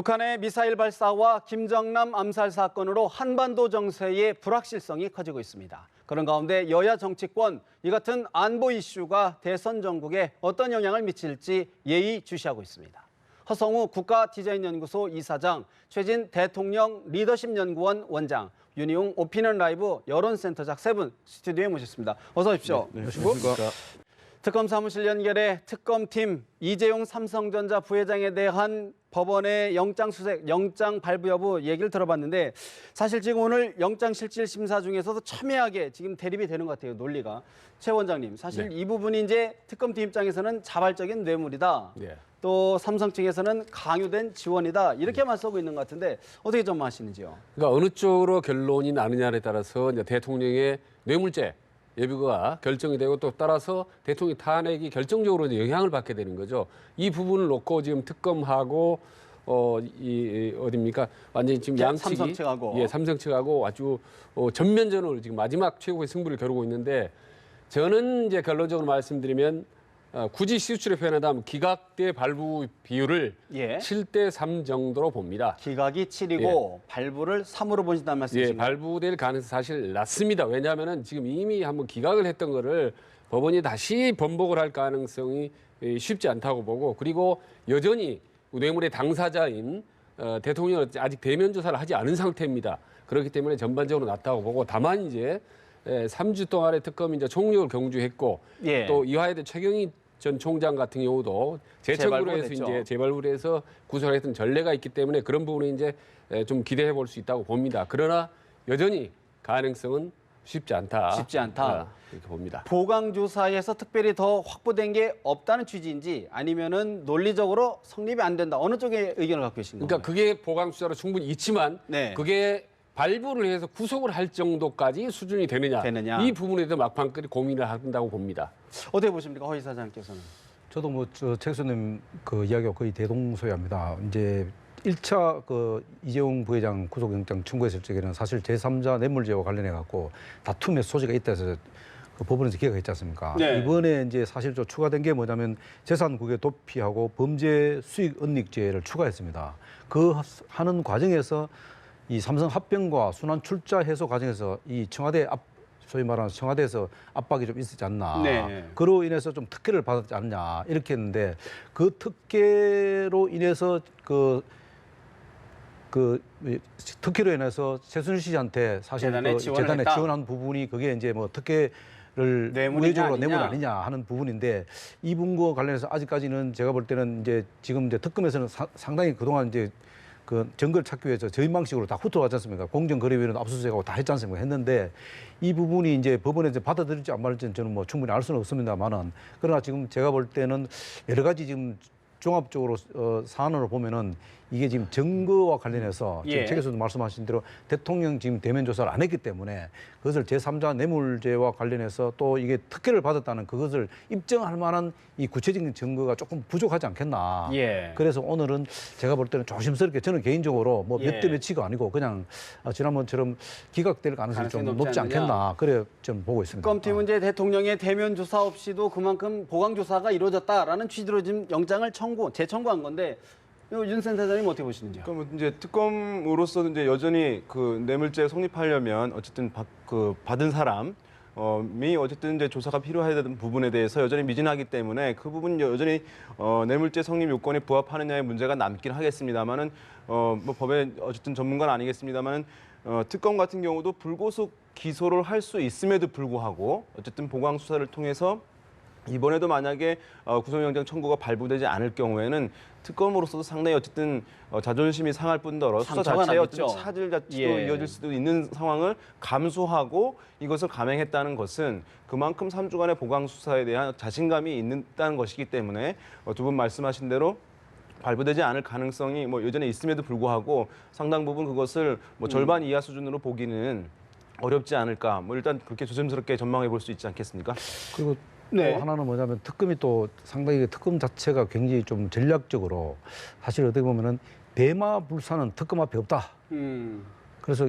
북한의 미사일 발사와 김정남 암살 사건으로 한반도 정세의 불확실성이 커지고 있습니다. 그런 가운데 여야 정치권, 이 같은 안보 이슈가 대선 전국에 어떤 영향을 미칠지 예의주시하고 있습니다. 허성우 국가디자인연구소 이사장, 최진 대통령 리더십연구원 원장, 윤희웅 오피니언 라이브 여론센터장 세 분 스튜디오에 모셨습니다. 어서 오십시오. 네, 안녕하십니까. 특검 사무실 연결해 특검팀 이재용 삼성전자 부회장에 대한 법원의 영장 수색, 영장 발부 여부 얘기를 들어봤는데 사실 지금 오늘 영장실질심사 중에서도 첨예하게 지금 대립이 되는 것 같아요, 논리가. 최 원장님, 사실 이 부분이 이제 특검팀 입장에서는 자발적인 뇌물이다. 또 삼성 측에서는 강요된 지원이다. 이렇게만 쓰고 있는 것 같은데 어떻게 전망하시는지요? 그러니까 어느 쪽으로 결론이 나느냐에 따라서 이제 대통령의 뇌물죄 예비가 결정이 되고 또 따라서 대통령 탄핵이 결정적으로 이제 영향을 받게 되는 거죠. 이 부분을 놓고 지금 특검하고 어디입니까? 완전히 지금 양측이 삼성 측하고 삼성 측하고 아주 전면전으로 지금 마지막 최고의 승부를 겨루고 있는데 저는 이제 결론적으로 말씀드리면 굳이 시수출에 표현하자면 기각 대 발부 비율을 7대 3 정도로 봅니다. 기각이 7이고 발부를 3으로 보신다는 말씀이신가요? 발부될 가능성이 사실 낮습니다. 왜냐하면 지금 이미 한번 기각을 했던 거를 법원이 다시 번복을 할 가능성이 쉽지 않다고 보고, 그리고 여전히 뇌물의 당사자인 대통령은 아직 대면 조사를 하지 않은 상태입니다. 그렇기 때문에 전반적으로 낮다고 보고, 다만 이제 3주 동안의 특검이 이제 총력을 경주했고 또 이화여대 최경희 전 총장 같은 경우도 재청구로 해서 이제 재발부를 해서 구속을 했던 전례가 있기 때문에 그런 부분에 이제 좀 기대해 볼 수 있다고 봅니다. 그러나 여전히 가능성은 쉽지 않다. 이렇게 봅니다. 보강 조사에서 특별히 더 확보된 게 없다는 취지인지 아니면은 논리적으로 성립이 안 된다. 어느 쪽의 의견을 갖고 계신 건가요? 그러니까 그게 보강 수사로 충분히 있지만 그게 발부를 해서 구속을 할 정도까지 수준이 되느냐. 이 부분에 대해서 막판까지 고민을 한다고 봅니다. 어떻게 보십니까, 허 이사장께서는? 저도 최 교수님 그 이야기가 거의 대동소이합니다. 이제 1차 그 이재용 부회장 구속영장 청구했을 적에는 사실 제3자 뇌물죄와 관련해 갖고 다툼의 소지가 있다 해서 그 법원에서 기각했지 않습니까? 이번에 이제 사실 좀 추가된 게 뭐냐면 재산국외 도피하고 범죄 수익 은닉죄를 추가했습니다. 그 하는 과정에서 이 삼성 합병과 순환 출자 해소 과정에서 이 청와대 소위 말하는 청와대에서 압박이 좀 있었지 않나. 그로 인해서 좀 특혜를 받았지 않냐 이렇게 했는데 그 특혜로 인해서 그 특혜로 인해서 최순실 씨한테 사실 재단에 지원한 부분이 그게 이제 뭐 특혜를 우회적으로 뇌물 아니냐 하는 부분인데 이 부분과 관련해서 아직까지는 제가 볼 때는 이제 지금 이제 특검에서는 상당히 그동안 이제 그 증거를 찾기 위해서 저희 방식으로 다 훑어왔지 않습니까? 공정거래위원회도 압수수색하고 다 했지 않습니까? 했는데 이 부분이 이제 법원에 이제 받아들일지 안 받을지는 저는 뭐 충분히 알 수는 없습니다만은, 그러나 지금 제가 볼 때는 여러 가지 지금 종합적으로 사안으로 보면은 이게 지금 증거와 관련해서 지금 최 교수도 말씀하신 대로 대통령 지금 대면 조사를 안 했기 때문에 그것을 제3자 뇌물죄와 관련해서 또 이게 특혜를 받았다는 그것을 입증할 만한 이 구체적인 증거가 조금 부족하지 않겠나. 그래서 오늘은 제가 볼 때는 조심스럽게 저는 개인적으로 뭐 몇 대 몇이가 아니고 그냥 지난번처럼 기각될 가능성이 좀 높지 않겠나. 그래 좀 보고 있습니다. 특검팀은 이제 대통령의 대면 조사 없이도 그만큼 보강 조사가 이루어졌다라는 취지로 지금 영장을 재청구한 건데 윤 센터장님 어떻게 보시는지요? 그럼 이제 특검으로서 이제 여전히 그 뇌물죄 성립하려면 어쨌든 받은 사람이 어쨌든 이제 조사가 필요해야 되는 부분에 대해서 여전히 미진하기 때문에 그 부분 여전히 뇌물죄 성립 요건에 부합하느냐의 문제가 남긴 하겠습니다만은 뭐 법의 어쨌든 전문가는 아니겠습니다만은 특검 같은 경우도 불구속 기소를 할 수 있음에도 불구하고 어쨌든 보강 수사를 통해서 이번에도 만약에 구속영장 청구가 발부되지 않을 경우에는 특검으로서도 상당히 어쨌든 자존심이 상할 뿐더러 수사 자체의 어떤 차질 자체도 이어질 수도 있는 상황을 감수하고 이것을 감행했다는 것은 그만큼 3주간의 보강 수사에 대한 자신감이 있다는 것이기 때문에 두 분 말씀하신 대로 발부되지 않을 가능성이 뭐 여전히 있음에도 불구하고 상당 부분 그것을 뭐 절반 이하 수준으로 보기는 어렵지 않을까. 뭐 일단 그렇게 조심스럽게 전망해 볼 수 있지 않겠습니까? 그리고 또 하나는 뭐냐면 특검이 또 상당히 특검 자체가 굉장히 좀 전략적으로 사실 어떻게 보면은 대마불사는 특검 앞에 없다. 그래서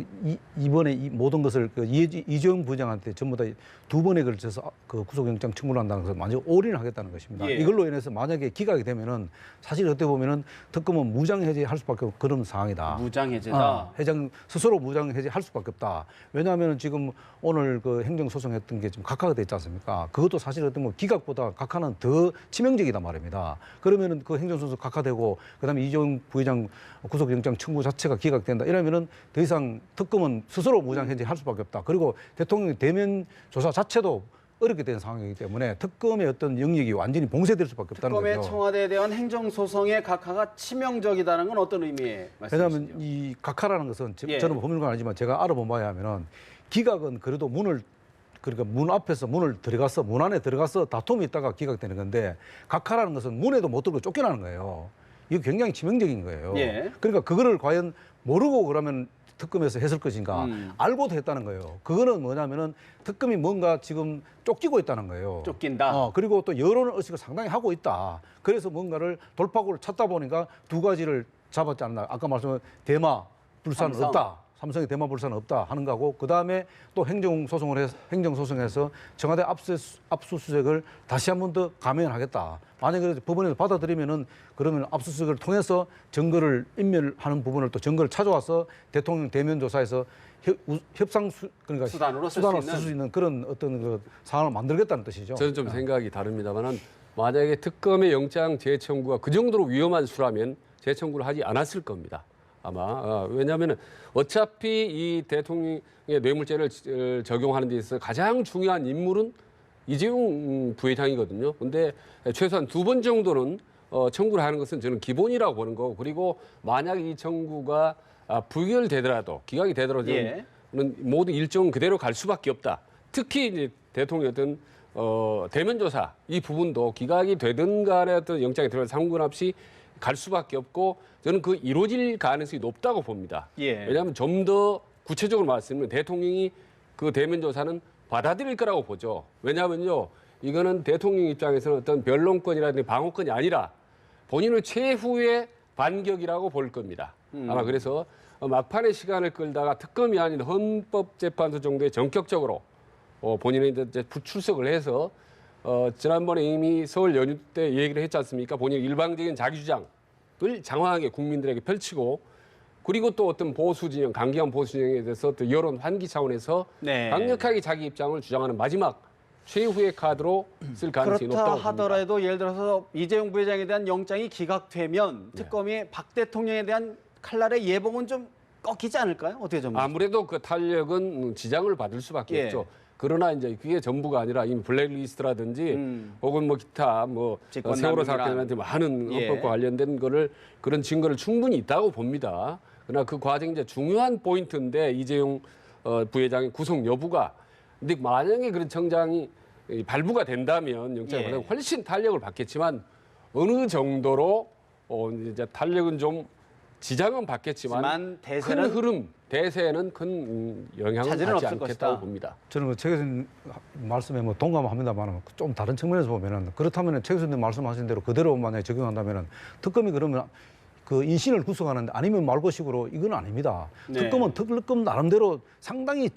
이번에 이 모든 것을 그 이재용 부회장한테 전부 다 2번에 걸쳐서 그 구속영장 청구를 한다는 것은 완전 올인을 하겠다는 것입니다. 예. 이걸로 인해서 만약에 기각이 되면은 사실 어떻게 보면은 특검은 무장해제할 수밖에 없는 그런 상황이다. 무장해제다. 회장 스스로 무장해제할 수밖에 없다. 왜냐하면 지금 오늘 그 행정소송했던 게 좀 각하가 됐지 않습니까? 그것도 사실 어떤 뭐 기각보다 각하는 더 치명적이단 말입니다. 그러면은 그 행정소송 각하되고 그다음에 이재용 부회장 구속영장 청구 자체가 기각된다. 이러면은 더 이상 특검은 스스로 무장해제할 수밖에 없다. 그리고 대통령 대면 조사 자체도 어렵게 된 상황이기 때문에 특검의 어떤 영역이 완전히 봉쇄될 수밖에 없다는 특검의 거죠. 청와대에 대한 행정소송의 각하가 치명적이다는 건 어떤 의미의 말씀이시죠? 왜냐하면 이 각하라는 것은 예. 저는 법률가는 아니지만 제가 알아본 바에 하면은 기각은 그래도 그러니까 문 앞에서 문 안에 들어가서 다툼이 있다가 기각되는 건데 각하라는 것은 문에도 못 들고 쫓겨나는 거예요. 이거 굉장히 치명적인 거예요. 예. 그러니까 그거를 과연 모르고 그러면 특검에서 했을 것인가 알고도 했다는 거예요. 그거는 뭐냐면은 특검이 뭔가 지금 쫓기고 있다는 거예요. 쫓긴다. 그리고 또 여론 의식을 상당히 하고 있다. 그래서 뭔가를 돌파구를 찾다 보니까 2가지를 잡았지 않나. 아까 말씀한 대마 불사는 삼성. 없다. 삼성의 대마 불사는 없다 하는 거고 그다음에 또 행정소송에서 청와대 압수수색을 다시 한 번 더 감행하겠다. 만약에 법원에서 받아들이면은 그러면 압수수색을 통해서 증거를 인멸하는 부분을 또 증거를 찾아와서 대통령 대면 조사에서 그러니까 수단으로 쓸 수 있는 그런 어떤 그 상황을 만들겠다는 뜻이죠. 저는 좀 생각이 다릅니다만은 만약에 특검의 영장 재청구가 그 정도로 위험한 수라면 재청구를 하지 않았을 겁니다. 아마 왜냐하면 어차피 이 대통령의 뇌물죄를 적용하는 데 있어서 가장 중요한 인물은 이재용 부회장이거든요. 그런데 최소한 2번 정도는 청구를 하는 것은 저는 기본이라고 보는 거고 그리고 만약 이 청구가 부결되더라도 기각이 되더라도 예. 저는 모두 일정 그대로 갈 수밖에 없다. 특히 이제 대통령의 어떤 대면 조사 이 부분도 기각이 되든 간에 어떤 영장이 들어간 상관없이 갈 수밖에 없고 저는 그 이루어질 가능성이 높다고 봅니다. 예. 왜냐하면 좀 더 구체적으로 말씀드리면 대통령이 그 대면 조사는 받아들일 거라고 보죠. 왜냐하면요, 이거는 대통령 입장에서는 어떤 변론권이라든지 방어권이 아니라 본인의 최후의 반격이라고 볼 겁니다. 아마 그래서 막판에 시간을 끌다가 특검이 아닌 헌법재판소 정도의 전격적으로 본인의 이제 출석을 해서 지난번에 이미 설 연휴 때 얘기를 했지 않습니까? 본인의 일방적인 자기 주장을 장황하게 국민들에게 펼치고 그리고 또 어떤 보수 진영, 강경한 보수 진영에 대해서 또 여론 환기 차원에서 네. 강력하게 자기 입장을 주장하는 마지막 최후의 카드로 쓸 가능성이 그렇다 높다고 봅니다. 하더라도 예를 들어서 이재용 부회장에 대한 영장이 기각되면 특검이 박 대통령에 대한 칼날의 예봉은 좀 꺾이지 않을까요? 어떻게 좀 아무래도 그 탄력은 지장을 받을 수밖에 예. 없죠. 그러나 이제 그게 전부가 아니라 이미 블랙리스트라든지 혹은 뭐 기타 뭐 직권 세월호 남용이란. 사건한테 많은 예. 헌법과 관련된 그런 증거를 충분히 있다고 봅니다. 그러나 그 과정이 이제 중요한 포인트인데 이재용 부회장의 구속 여부가 근데 만약에 그런 청장이 발부가 된다면 영장이 예. 훨씬 탄력을 받겠지만 어느 정도로 이제 탄력은 좀 지장은 받겠지만 대세는 큰 흐름, 대세는 큰 영향을 차질은 받지 없을 않겠다고 것이다. 봅니다. 저는 그 최 교수님 말씀에 뭐 동감합니다만 좀 다른 측면에서 보면은 그렇다면 최 교수님 말씀하신 대로 그대로 만약에 적용한다면은 특검이 그러면 그 인신을 구속하는데 아니면 말고식으로 이건 아닙니다. 네. 특검은 특검 나름대로 상당히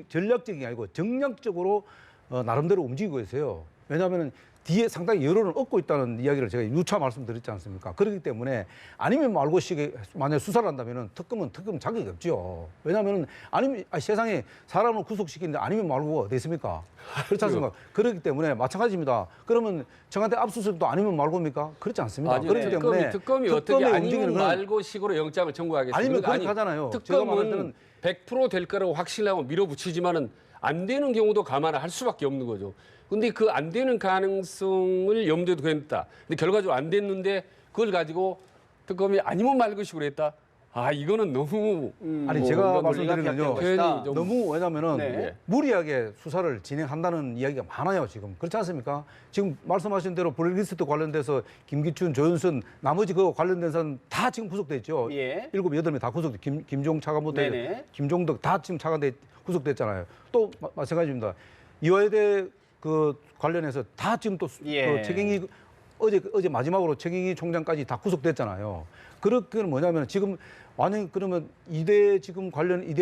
전략적인 게 아니고 정략적으로 나름대로 움직이고 있어요. 왜냐하면 뒤에 상당히 여론을 얻고 있다는 이야기를 제가 누차 말씀드렸지 않습니까? 그렇기 때문에 아니면 말고식에 만약 수사를 한다면은 특검 자격이 없죠. 왜냐하면 아니면 세상에 사람을 구속시키는데 아니면 말고가 어디 있습니까? 그렇지 않습니까? 그렇기 때문에 마찬가지입니다. 그러면 청와대 압수수색도 아니면 말고입니까? 그렇지 않습니다. 아니요, 그렇기 때문에 특검이 어떻게 아니면 움직이는 건 말고식으로 영장을 청구하겠습니까? 아니면 그렇게 하잖아요. 제가 말할 특검은 때는 100%될 거라고 확신하고 밀어붙이지만은 안 되는 경우도 감안할 수밖에 없는 거죠. 근데 그 안 되는 가능성을 염두에 두고 했다. 근데 결과적으로 안 됐는데 그걸 가지고 특검이 아니면 말고식으로 했다. 아 이거는 너무 아니 제가 논리가 말씀드리는 건요. 비약된 좀- 너무 왜냐면은 네. 무리하게 수사를 진행한다는 이야기가 많아요 지금. 그렇지 않습니까? 지금 말씀하신 대로 블랙리스트 관련돼서 김기춘, 조윤선 나머지 그 관련된 사람 다 지금 구속돼 있죠. 예. 7, 8명 다 구속돼. 김종 차관부터 네네. 김종덕 다 지금 구속됐잖아요. 또 마찬가지입니다. 이화여대 그 관련해서 다 지금 또 예. 책임이 어제 마지막으로 최경희 총장까지 다 구속됐잖아요. 그렇게는 뭐냐면 지금 만약 그러면 이대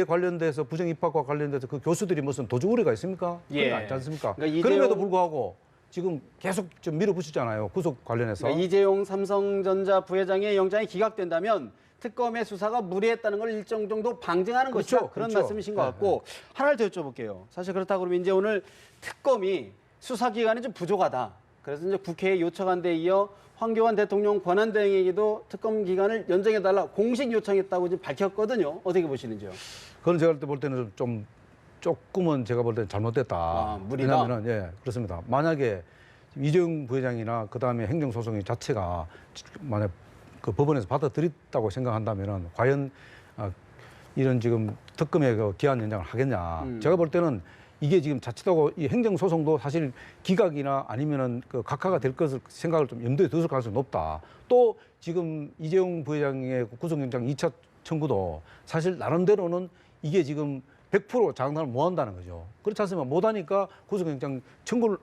관련돼서 부정 입학과 관련돼서 그 교수들이 무슨 도주 우려가 있습니까? 예. 그런 거 있지 않습니까? 그러니까 그럼에도 불구하고 지금 계속 좀 밀어붙이잖아요. 구속 관련해서. 그러니까 이재용 삼성전자 부회장의 영장이 기각된다면 특검의 수사가 무리했다는 걸 일정 정도 방증하는 그렇죠, 것이다. 그런 그렇죠. 말씀이신 것 같고 하나를 더 여쭤볼게요. 사실 그렇다고 그러면 이제 오늘 특검이 수사기관이 좀 부족하다. 그래서 이제 국회에 요청한 데 이어 황교안 대통령 권한대행에게도 특검 기간을 연장해달라 공식 요청했다고 지금 밝혔거든요. 어떻게 보시는지요? 그건 제가 볼 때는 좀 조금은 제가 볼 때는 잘못됐다. 무리다? 왜냐하면 예 그렇습니다. 만약에 이재용 부회장이나 그 다음에 행정소송이 자체가 만약 그 법원에서 받아들였다고 생각한다면은 과연 이런 지금 특검의 그 기한 연장을 하겠냐? 제가 볼 때는 이게 지금 자칫하고 이 행정소송도 사실 기각이나 아니면은 그 각하가 될 것을 생각을 좀 염두에 두실 가능성이 높다. 또 지금 이재용 부회장의 구속영장 2차 청구도 사실 나름대로는 이게 지금 100% 장담을 못 한다는 거죠. 그렇지 않습니까? 못 하니까 구속영장 청구를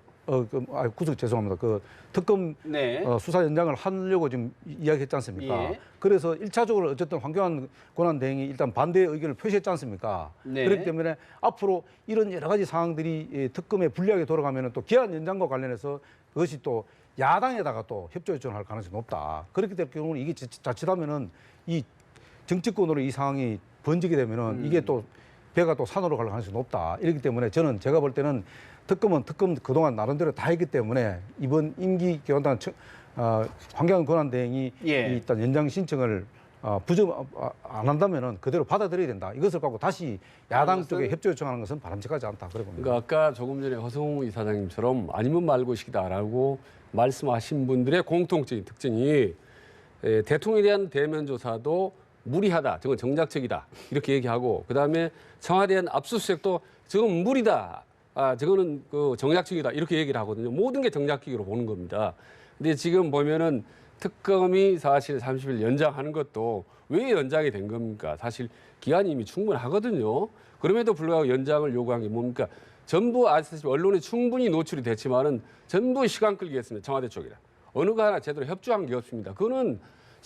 죄송합니다. 그 특검 네. 수사 연장을 하려고 지금 이야기했지 않습니까? 예. 그래서 1차적으로 어쨌든 황교안 권한대행이 일단 반대 의견을 표시했지 않습니까? 네. 그렇기 때문에 앞으로 이런 여러 가지 사항들이 특검에 불리하게 돌아가면 또 기한 연장과 관련해서 그것이 또 야당에다가 또 협조 요청을 할 가능성이 높다. 그렇게 될 경우는 이게 자칫하면은 이 정치권으로 이 상황이 번지게 되면은 이게 또 배가 또 산으로 갈 가능성이 높다. 이렇기 때문에 제가 볼 때는 특검 그동안 나름대로 다 했기 때문에 이번 임기 기간 동안 황교안 권한대행이 예. 일단 연장 신청을 부정 안 한다면은 그대로 받아들여야 된다. 이것을 갖고 다시 야당 쪽에 협조 요청하는 것은 바람직하지 않다. 그래 봅니다. 그러니까 아까 조금 전에 허성우 이사장님처럼 아니면 말고식이다라고 말씀하신 분들의 공통적인 특징이 대통령에 대한 대면 조사도 무리하다, 저건 정략적이다 이렇게 얘기하고 그다음에 청와대에 대한 압수수색도 저건 무리다, 저거는 그 정략적이다 이렇게 얘기를 하거든요. 모든 게 정략적으로 보는 겁니다. 근데 지금 보면은 특검이 사실 30일 연장하는 것도 왜 연장이 된 겁니까? 사실 기한이 이미 충분하거든요. 그럼에도 불구하고 연장을 요구한 게 뭡니까? 전부 아시다시피 언론에 충분히 노출이 됐지만은 전부 시간 끌기 했습니다. 청와대 쪽이라. 어느 거 하나 제대로 협조한 게 없습니다. 그거는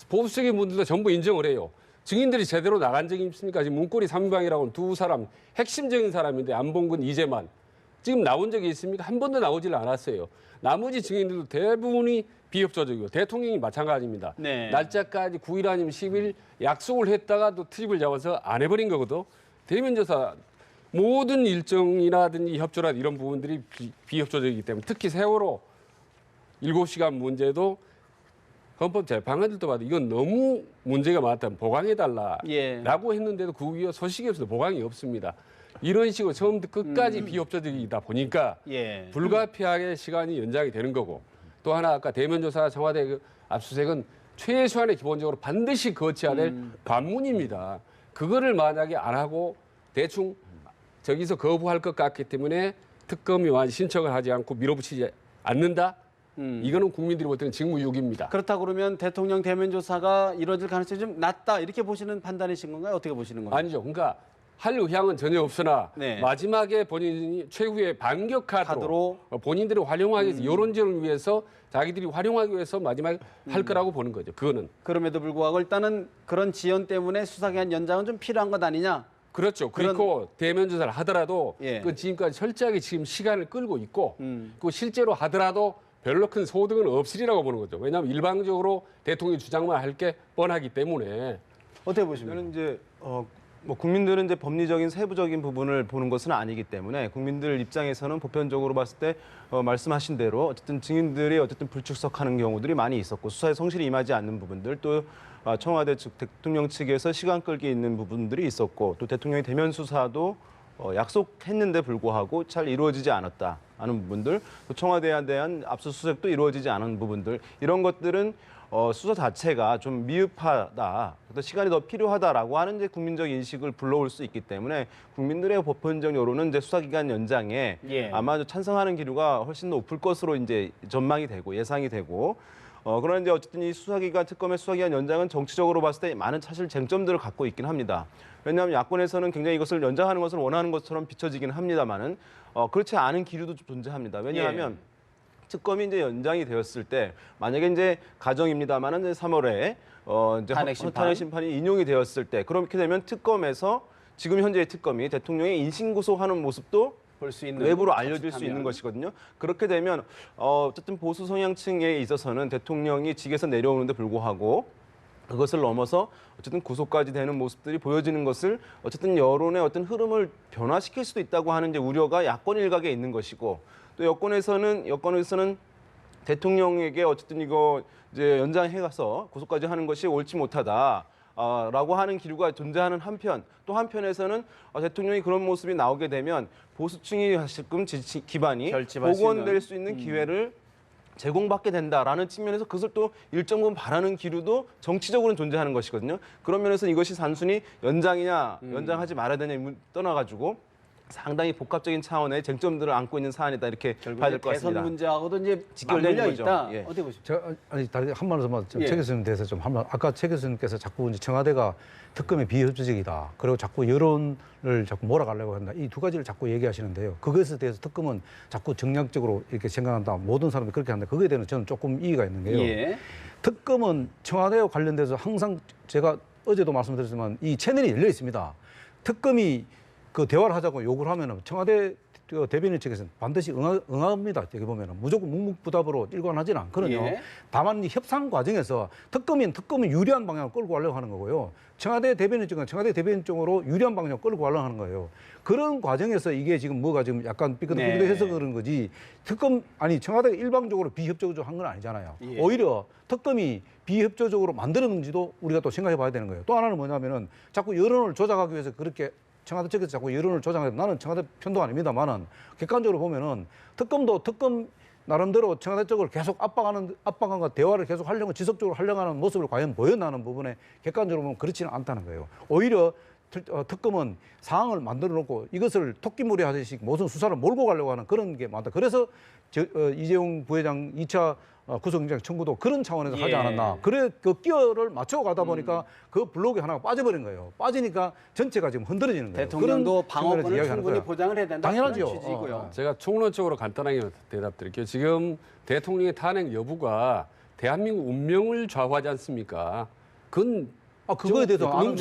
보수적인 분들도 전부 인정을 해요. 증인들이 제대로 나간 적이 있습니까? 지금 문고리 3인방이라고는 두 사람, 핵심적인 사람인데 안봉근, 이재만. 지금 나온 적이 있습니까? 한 번도 나오질 않았어요. 나머지 증인들도 대부분이 비협조적이고 대통령이 마찬가지입니다. 네. 날짜까지 9일 아니면 10일 약속을 했다가 또 트집을 잡아서 안 해버린 거거든. 대면조사 모든 일정이라든지 협조라든지 이런 부분들이 비협조적이기 때문에 특히 세월호 7시간 문제도 헌법재판관들도 봐도 이건 너무 문제가 많다. 보강해달라라고 예. 했는데도 그 위에 소식이 없어서 보강이 없습니다. 이런 식으로 처음부터 끝까지 비협조적이다 보니까 예. 불가피하게 시간이 연장이 되는 거고 또 하나 아까 대면조사 청와대 그 압수수색은 최소한의 기본적으로 반드시 거쳐야 될 관문입니다. 그거를 만약에 안 하고 대충 저기서 거부할 것 같기 때문에 특검이 신청을 하지 않고 밀어붙이지 않는다? 이거는 국민들이 볼 때는 직무유기입니다. 그렇다 그러면 대통령 대면 조사가 이루어질 가능성이 좀 낮다 이렇게 보시는 판단이신 건가요? 어떻게 보시는 건가요? 아니죠. 그러니까 할 의향은 전혀 없으나 네. 마지막에 본인이 최후의 반격 카드로? 카드로 본인들이 활용하기 위해서 여론전을 위해서 자기들이 활용하기 위해서 마지막에 할 거라고 보는 거죠. 그거는. 그럼에도 불구하고 일단은 그런 지연 때문에 수사기한 연장은 좀 필요한 것 아니냐? 그렇죠. 그리고 대면 조사를 하더라도 예. 그 지금까지 철저하게 지금 시간을 끌고 있고 그 실제로 하더라도 별로 큰 소득은 없으리라고 보는 거죠. 왜냐하면 일방적으로 대통령이 주장만 할 게 뻔하기 때문에. 어떻게 보십니까? 저는 이제 뭐 국민들은 이제 법리적인 세부적인 부분을 보는 것은 아니기 때문에 국민들 입장에서는 보편적으로 봤을 때 말씀하신 대로 어쨌든 증인들이 어쨌든 불출석하는 경우들이 많이 있었고 수사에 성실히 임하지 않는 부분들 또 청와대 측 대통령 측에서 시간 끌기 있는 부분들이 있었고 또 대통령의 대면 수사도 약속했는데 불구하고 잘 이루어지지 않았다 하는 부분들 또 청와대에 대한 압수수색도 이루어지지 않은 부분들 이런 것들은 수사 자체가 좀 미흡하다, 또 시간이 더 필요하다라고 하는 이제 국민적 인식을 불러올 수 있기 때문에 국민들의 보편적 여론은 이제 수사기간 연장에 예. 아마 찬성하는 기류가 훨씬 높을 것으로 이제 전망이 되고 예상이 되고 그러나 이제 어쨌든 이 수사기간 특검의 수사기간 연장은 정치적으로 봤을 때 많은 사실 쟁점들을 갖고 있긴 합니다. 왜냐하면 야권에서는 굉장히 이것을 연장하는 것을 원하는 것처럼 비춰지긴 합니다만은 그렇지 않은 기류도 존재합니다. 왜냐하면 특검이 이제 연장이 되었을 때 만약에 이제 가정입니다만은 이제 3월에 이제 탄핵 심판이 인용이 되었을 때 그렇게 되면 특검에서 지금 현재의 특검이 대통령의 인신구속하는 모습도 볼 수 있는 외부로 알려질 수 있는 것이거든요. 그렇게 되면 어쨌든 보수 성향층에 있어서는 대통령이 직에서 내려오는데 불구하고 그것을 넘어서 어쨌든 구속까지 되는 모습들이 보여지는 것을 어쨌든 여론의 어떤 흐름을 변화시킬 수도 있다고 하는 이제 우려가 야권 일각에 있는 것이고 또 여권에서는 대통령에게 어쨌든 이거 이제 연장해 가서 구속까지 하는 것이 옳지 못하다. 라고 하는 기류가 존재하는 한편 또 한편에서는 대통령이 그런 모습이 나오게 되면 보수층이 다시금 지지 기반이 복원될 수 있는 기회를 제공받게 된다라는 측면에서 그것을 또 일정 부분 바라는 기류도 정치적으로는 존재하는 것이거든요. 그런 면에서 이것이 단순히 연장이냐 연장하지 말아야 되냐 떠나가지고 상당히 복합적인 차원의 쟁점들을 안고 있는 사안이다 이렇게 봐야 될 것 같습니다. 대선 문제하고도 이제 직결되어 있다. 예. 어떻게 보십니까? 제가 다른 한 말로만 최 교수님 대해서 좀 한말 아까 최 교수님께서 자꾸 이제 청와대가 특검에 비협조적이다. 그리고 자꾸 여론을 자꾸 몰아가려고 한다. 이 두 가지를 자꾸 얘기하시는데요. 그것에 대해서 특검은 자꾸 정략적으로 이렇게 생각한다. 모든 사람이 그렇게 한다. 그거에 대해서 저는 조금 이의가 있는 게요. 예. 특검은 청와대와 관련돼서 항상 제가 어제도 말씀드렸지만 이 채널이 열려 있습니다. 특검이 그 대화를 하자고 요구를 하면은 청와대 대변인 측에서는 반드시 응합니다. 여기 보면은 무조건 묵묵부답으로 일관하지는 않거든요. 예. 다만 이 협상 과정에서 특검은 유리한 방향을 끌고 가려고 하는 거고요. 청와대 대변인 측은 청와대 대변인 쪽으로 유리한 방향을 끌고 가려고 하는 거예요. 그런 과정에서 이게 지금 뭐가 지금 약간 삐끗삐끗해서 그런 거지. 청와대가 일방적으로 비협조적으로 한 건 아니잖아요. 예. 오히려 특검이 비협조적으로 만들었는지도 우리가 또 생각해 봐야 되는 거예요. 또 하나는 뭐냐면은 자꾸 여론을 조작하기 위해서 그렇게 청와대 측에서 자꾸 여론을 조장해서 나는 청와대 편도 아닙니다만은 객관적으로 보면은 특검 나름대로 청와대 쪽을 계속 압박한과 대화를 계속 하려고 지속적으로 하려고 하는 모습을 과연 보였나는 부분에 객관적으로 보면 그렇지는 않다는 거예요. 오히려 특검은 상황을 만들어 놓고 이것을 토끼몰이 하듯이 모든 수사를 몰고 가려고 하는 그런 게 많다. 그래서 이재용 부회장 2차 구속영장 청구도 그런 차원에서 하지 않았나. 그래 그 끼어를 맞춰 가다 보니까 그 블록이 하나가 빠져버린 거예요. 빠지니까 전체가 지금 흔들어지는 거예요. 대통령도 방어권을 충분히 거예요. 보장을 해야 된다. 당연하죠. 그런 취지고요. 제가 총론적으로 간단하게 대답드릴게요. 지금 대통령의 탄핵 여부가 대한민국 운명을 좌우하지 않습니까? 그건 그거에 대해서 너무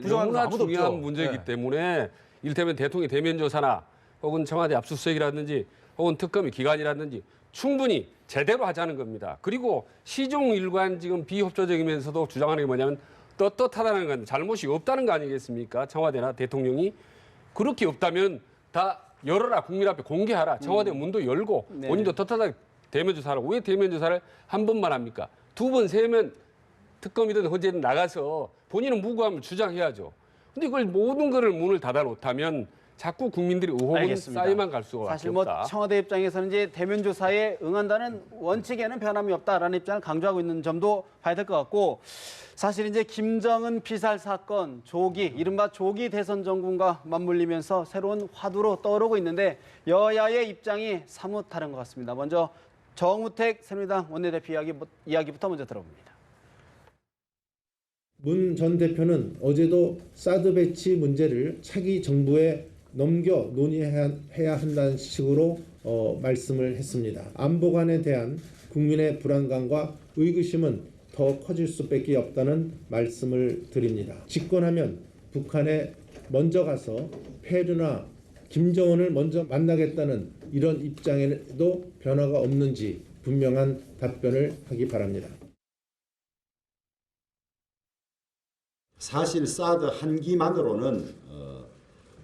너무나 아무도 중요한 없죠. 문제이기 네. 때문에 이를테면 대통령의 대면 조사나 혹은 청와대 압수수색이라든지 혹은 특검의 기관이라든지 충분히 제대로 하자는 겁니다. 그리고 시종일관 지금 비협조적이면서도 주장하는 게 뭐냐면 떳떳하다는 건 잘못이 없다는 거 아니겠습니까? 청와대나 대통령이 그렇게 없다면 다 열어라, 국민 앞에 공개하라. 청와대 문도 열고 네. 본인도 떳떳하게 대면 조사하라고. 왜 대면 조사를 한 번만 합니까? 두 번, 세면 특검이든 헌재든 나가서 본인은 무고함을 주장해야죠. 근데 그걸 모든 거를 문을 닫아 놓다면 자꾸 국민들의 의혹은 알겠습니다. 쌓이만 갈 수가 사실 없다. 청와대 입장에서는 이제 대면 조사에 응한다는 원칙에는 변함이 없다라는 입장을 강조하고 있는 점도 봐야 될 것 같고 사실 이제 김정은 피살 사건 이른바 조기 대선 정군과 맞물리면서 새로운 화두로 떠오르고 있는데 여야의 입장이 사뭇 다른 것 같습니다. 먼저 정우택 새누리당 원내대표 이야기부터 먼저 들어봅니다. 문 전 대표는 어제도 사드 배치 문제를 차기 정부에 넘겨 논의해야 한다는 식으로 말씀을 했습니다. 안보관에 대한 국민의 불안감과 의구심은 더 커질 수밖에 없다는 말씀을 드립니다. 집권하면 북한에 먼저 가서 페루나 김정은을 먼저 만나겠다는 이런 입장에도 변화가 없는지 분명한 답변을 하기 바랍니다. 사실 사드 한 기만으로는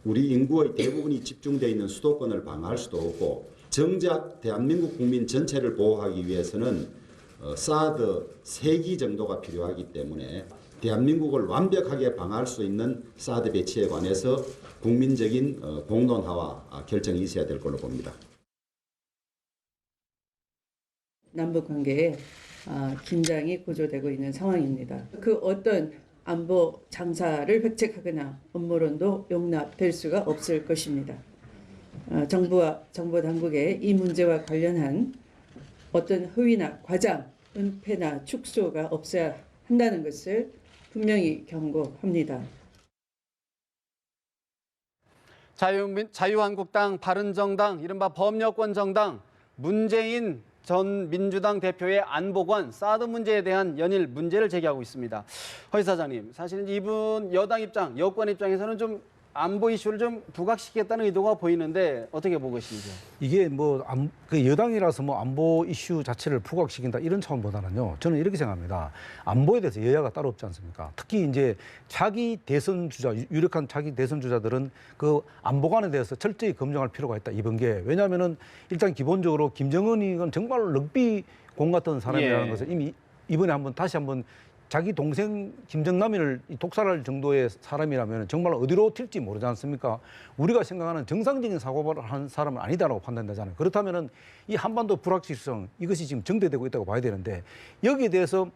우리 인구의 대부분이 집중되어 있는 수도권을 방어할 수도 없고 정작 대한민국 국민 전체를 보호하기 위해서는 사드 3기 정도가 필요하기 때문에 대한민국을 완벽하게 방어할 수 있는 사드 배치에 관해서 국민적인 공론화와 결정이 있어야 될 걸로 봅니다. 남북 관계에 긴장이 고조되고 있는 상황입니다. 그 어떤 안보 장사를 획책하거나 음모론도 용납될 수가 없을 것입니다. 정부와 정부 당국의 이 문제와 관련한 어떤 허위나 과장, 은폐나 축소가 없어야 한다는 것을 분명히 경고합니다. 자유한국당, 바른정당, 이른바 범여권 정당, 문재인 전 민주당 대표의 안보관 사드 문제에 대한 연일 문제를 제기하고 있습니다. 허 이사장님, 사실 이분 여당 입장, 여권 입장에서는 좀 안보 이슈를 좀 부각시키겠다는 의도가 보이는데 어떻게 보고 계시죠? 이게 그 여당이라서 안보 이슈 자체를 부각시킨다 이런 차원보다는요. 저는 이렇게 생각합니다. 안보에 대해서 여야가 따로 없지 않습니까? 특히 이제 자기 대선 주자, 유력한 자기 대선 주자들은 그 안보관에 대해서 철저히 검증할 필요가 있다 이번 게. 왜냐하면은 일단 기본적으로 김정은이 정말로 럭비 공 같은 사람이라는 것을 이미 이번에 다시 한번 자기 동생 김정남이를 독살할 정도의 사람이라면 정말 어디로 튈지 모르지 않습니까? 우리가 생각하는 정상적인 사고를 한 사람은 아니다라고 판단되잖아요. 그렇다면은 이 한반도 불확실성 이것이 지금 정대되고 있다고 봐야 되는데 여기에 대해서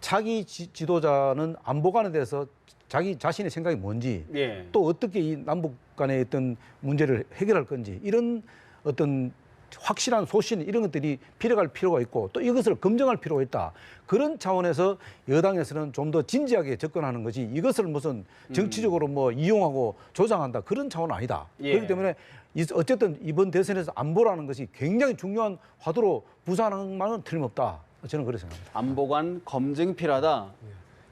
자기 지도자는 안보관에 대해서 자기 자신의 생각이 뭔지 또 어떻게 이 남북 간의 어떤 문제를 해결할 건지 이런 어떤 확실한 소신 이런 것들이 필요할 필요가 있고 또 이것을 검증할 필요가 있다. 그런 차원에서 여당에서는 좀 더 진지하게 접근하는 것이 이것을 무슨 정치적으로 이용하고 조장한다 그런 차원은 아니다. 그렇기 때문에 어쨌든 이번 대선에서 안보라는 것이 굉장히 중요한 화두로 부상하는 말은 틀림없다. 저는 그렇게 생각합니다. 안보관 검증 필요하다.